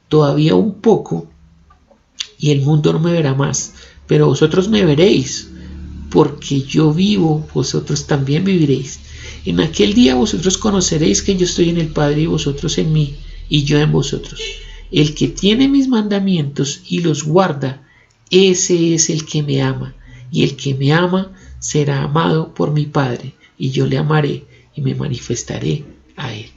Todavía un poco y el mundo no me verá más, pero vosotros me veréis, porque yo vivo, vosotros también viviréis. En aquel día vosotros conoceréis que yo estoy en el Padre y vosotros en mí, y yo en vosotros. El que tiene mis mandamientos y los guarda, ese es el que me ama, y el que me ama será amado por mi Padre, y yo le amaré y me manifestaré a él.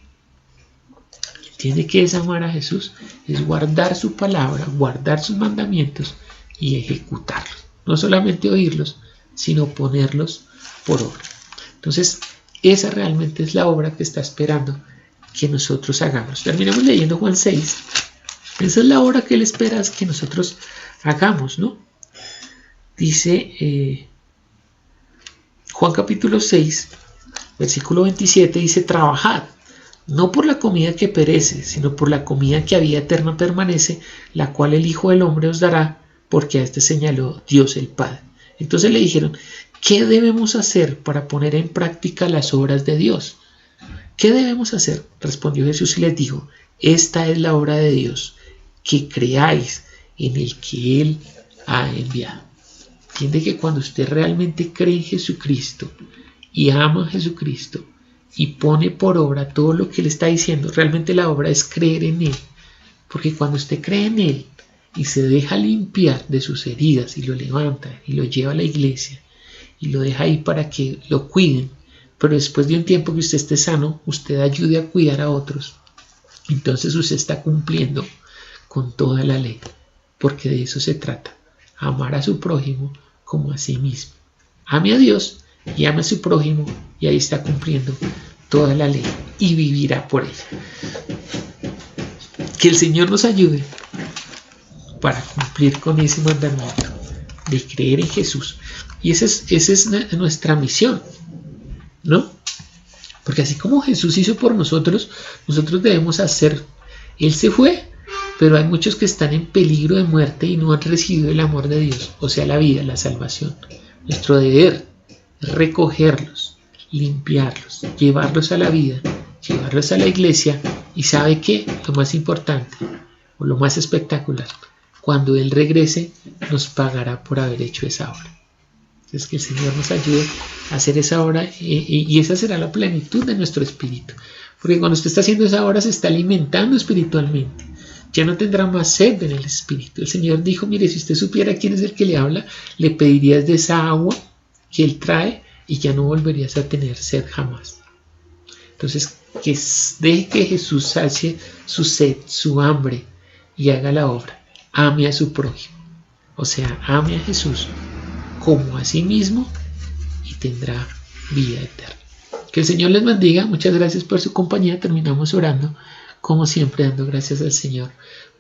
¿Entiende qué es amar a Jesús? Es guardar su palabra, guardar sus mandamientos y ejecutarlos. No solamente oírlos, sino ponerlos por obra. Entonces, esa realmente es la obra que está esperando que nosotros hagamos. Terminamos leyendo Juan 6. Esa es la obra que Él espera que nosotros hagamos, ¿no? Dice Juan capítulo 6, versículo 27, dice, trabajad, no por la comida que perece, sino por la comida que a vida eterna permanece, la cual el Hijo del Hombre os dará, porque a este señaló Dios el Padre. Entonces le dijeron, ¿qué debemos hacer para poner en práctica las obras de Dios? ¿Qué debemos hacer? Respondió Jesús y les dijo, esta es la obra de Dios, que creáis en el que Él ha enviado. Entiende que cuando usted realmente cree en Jesucristo y ama a Jesucristo y pone por obra todo lo que Él está diciendo, realmente la obra es creer en Él. Porque cuando usted cree en Él y se deja limpiar de sus heridas y lo levanta y lo lleva a la iglesia y lo deja ahí para que lo cuiden, pero después de un tiempo que usted esté sano, usted ayude a cuidar a otros, entonces usted está cumpliendo con toda la ley, porque de eso se trata, amar a su prójimo como a sí mismo. Ame a Dios y ame a su prójimo, y ahí está cumpliendo toda la ley y vivirá por ella. Que el Señor nos ayude para cumplir con ese mandamiento de creer en Jesús. Y esa es nuestra misión, ¿no? Porque así como Jesús hizo por nosotros, nosotros debemos hacer. Él se fue, pero hay muchos que están en peligro de muerte y no han recibido el amor de Dios, o sea, la vida, la salvación. Nuestro deber es recogerlos, limpiarlos, llevarlos a la vida, llevarlos a la iglesia, y ¿sabe qué? Lo más importante, o lo más espectacular, cuando Él regrese, nos pagará por haber hecho esa obra. Entonces que el Señor nos ayude a hacer esa obra y esa será la plenitud de nuestro espíritu. Porque cuando usted está haciendo esa obra se está alimentando espiritualmente. Ya no tendrá más sed en el espíritu. El Señor dijo, mire, si usted supiera quién es el que le habla, le pedirías de esa agua que Él trae y ya no volverías a tener sed jamás. Entonces, que deje que Jesús sacie su sed, su hambre y haga la obra. Ame a su prójimo. O sea, ame a Jesús como a sí mismo y tendrá vida eterna. Que el Señor les bendiga. Muchas gracias por su compañía. Terminamos orando, como siempre, dando gracias al Señor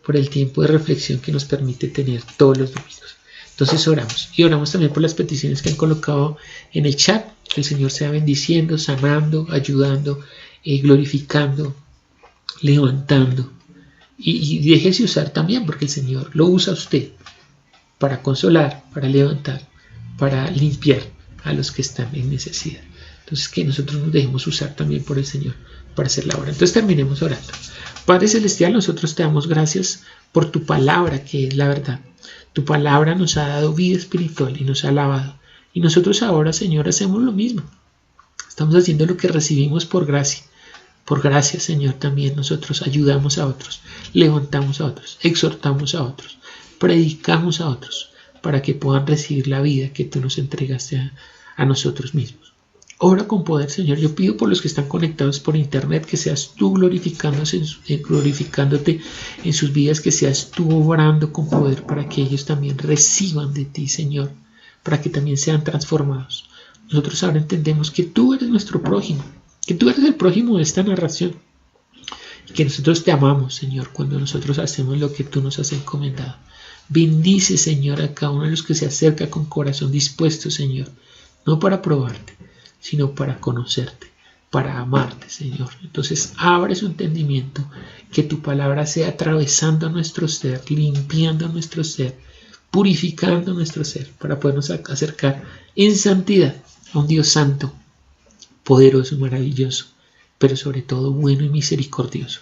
por el tiempo de reflexión que nos permite tener todos los domingos. Entonces oramos. Y oramos también por las peticiones que han colocado en el chat. Que el Señor sea bendiciendo, sanando, ayudando, glorificando, levantando. Y déjese usar también, porque el Señor lo usa a usted para consolar, para levantar, para limpiar a los que están en necesidad. Entonces que nosotros nos dejemos usar también por el Señor para hacer la obra. Entonces terminemos orando. Padre Celestial, nosotros te damos gracias por tu palabra, que es la verdad. Tu palabra nos ha dado vida espiritual y nos ha lavado. Y nosotros ahora, Señor, hacemos lo mismo. Estamos haciendo lo que recibimos por gracia. Por gracia, Señor, también nosotros ayudamos a otros, levantamos a otros, exhortamos a otros, predicamos a otros, para que puedan recibir la vida que tú nos entregaste a nosotros mismos. Obra con poder, Señor. Yo pido por los que están conectados por internet que seas tú glorificándote en sus vidas, que seas tú obrando con poder para que ellos también reciban de ti, Señor, para que también sean transformados. Nosotros ahora entendemos que tú eres nuestro prójimo, que tú eres el prójimo de esta narración y que nosotros te amamos, Señor, cuando nosotros hacemos lo que tú nos has encomendado. Bendice, Señor, a cada uno de los que se acerca con corazón dispuesto, Señor, no para probarte, sino para conocerte, para amarte, Señor. Entonces abre su entendimiento, que tu palabra sea atravesando nuestro ser, limpiando nuestro ser, purificando nuestro ser, para podernos acercar en santidad a un Dios santo, poderoso, maravilloso, pero sobre todo bueno y misericordioso,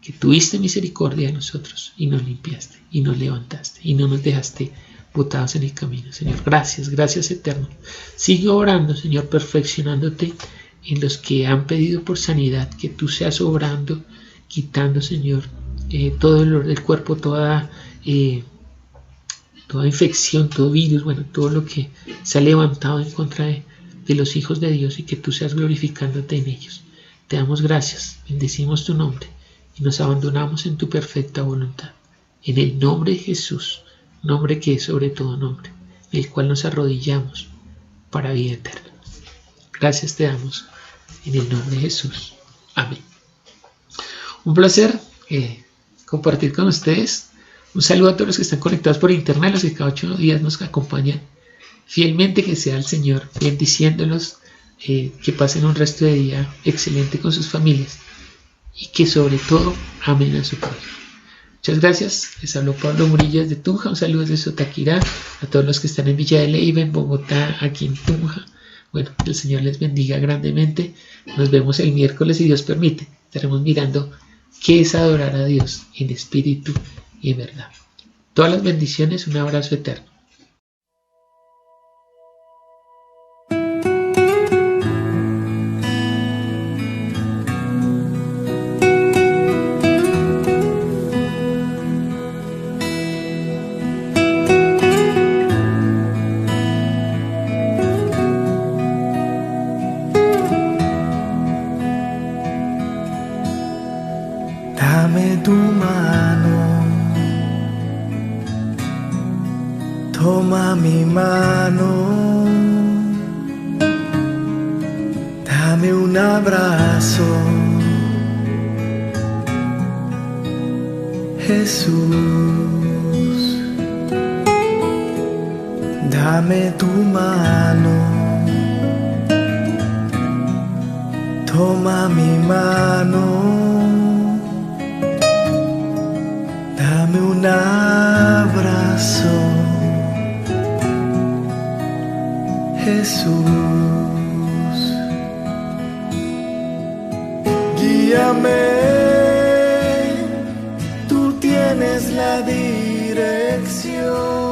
que tuviste misericordia de nosotros y nos limpiaste y nos levantaste y no nos dejaste botados en el camino. Señor, gracias, gracias eterno. Sigue orando, Señor, perfeccionándote en los que han pedido por sanidad, que tú seas obrando, quitando, Señor, todo dolor del cuerpo, toda infección, todo virus, bueno, todo lo que se ha levantado en contra de los hijos de Dios, y que tú seas glorificándote en ellos. Te damos gracias, bendecimos tu nombre y nos abandonamos en tu perfecta voluntad. En el nombre de Jesús, nombre que es sobre todo nombre, el cual nos arrodillamos para vida eterna. Gracias te damos en el nombre de Jesús. Amén. Un placer compartir con ustedes. Un saludo a todos los que están conectados por internet, los que cada 8 días nos acompañan fielmente. Que sea el Señor bendiciéndolos, que pasen un resto de día excelente con sus familias y que sobre todo amen a su prójimo. Muchas gracias. Les habló Pablo Murillo desde Tunja. Un saludo desde Sotaquirá a todos los que están en Villa de Leyva, en Bogotá, aquí en Tunja. Bueno, que el Señor les bendiga grandemente. Nos vemos el miércoles si Dios permite. Estaremos mirando qué es adorar a Dios en espíritu y en verdad. Todas las bendiciones, un abrazo eterno. Dame tu mano, toma mi mano, dame un abrazo, Jesús, dame tu mano, toma mi mano. Dame un abrazo, Jesús. Guíame, tú tienes la dirección.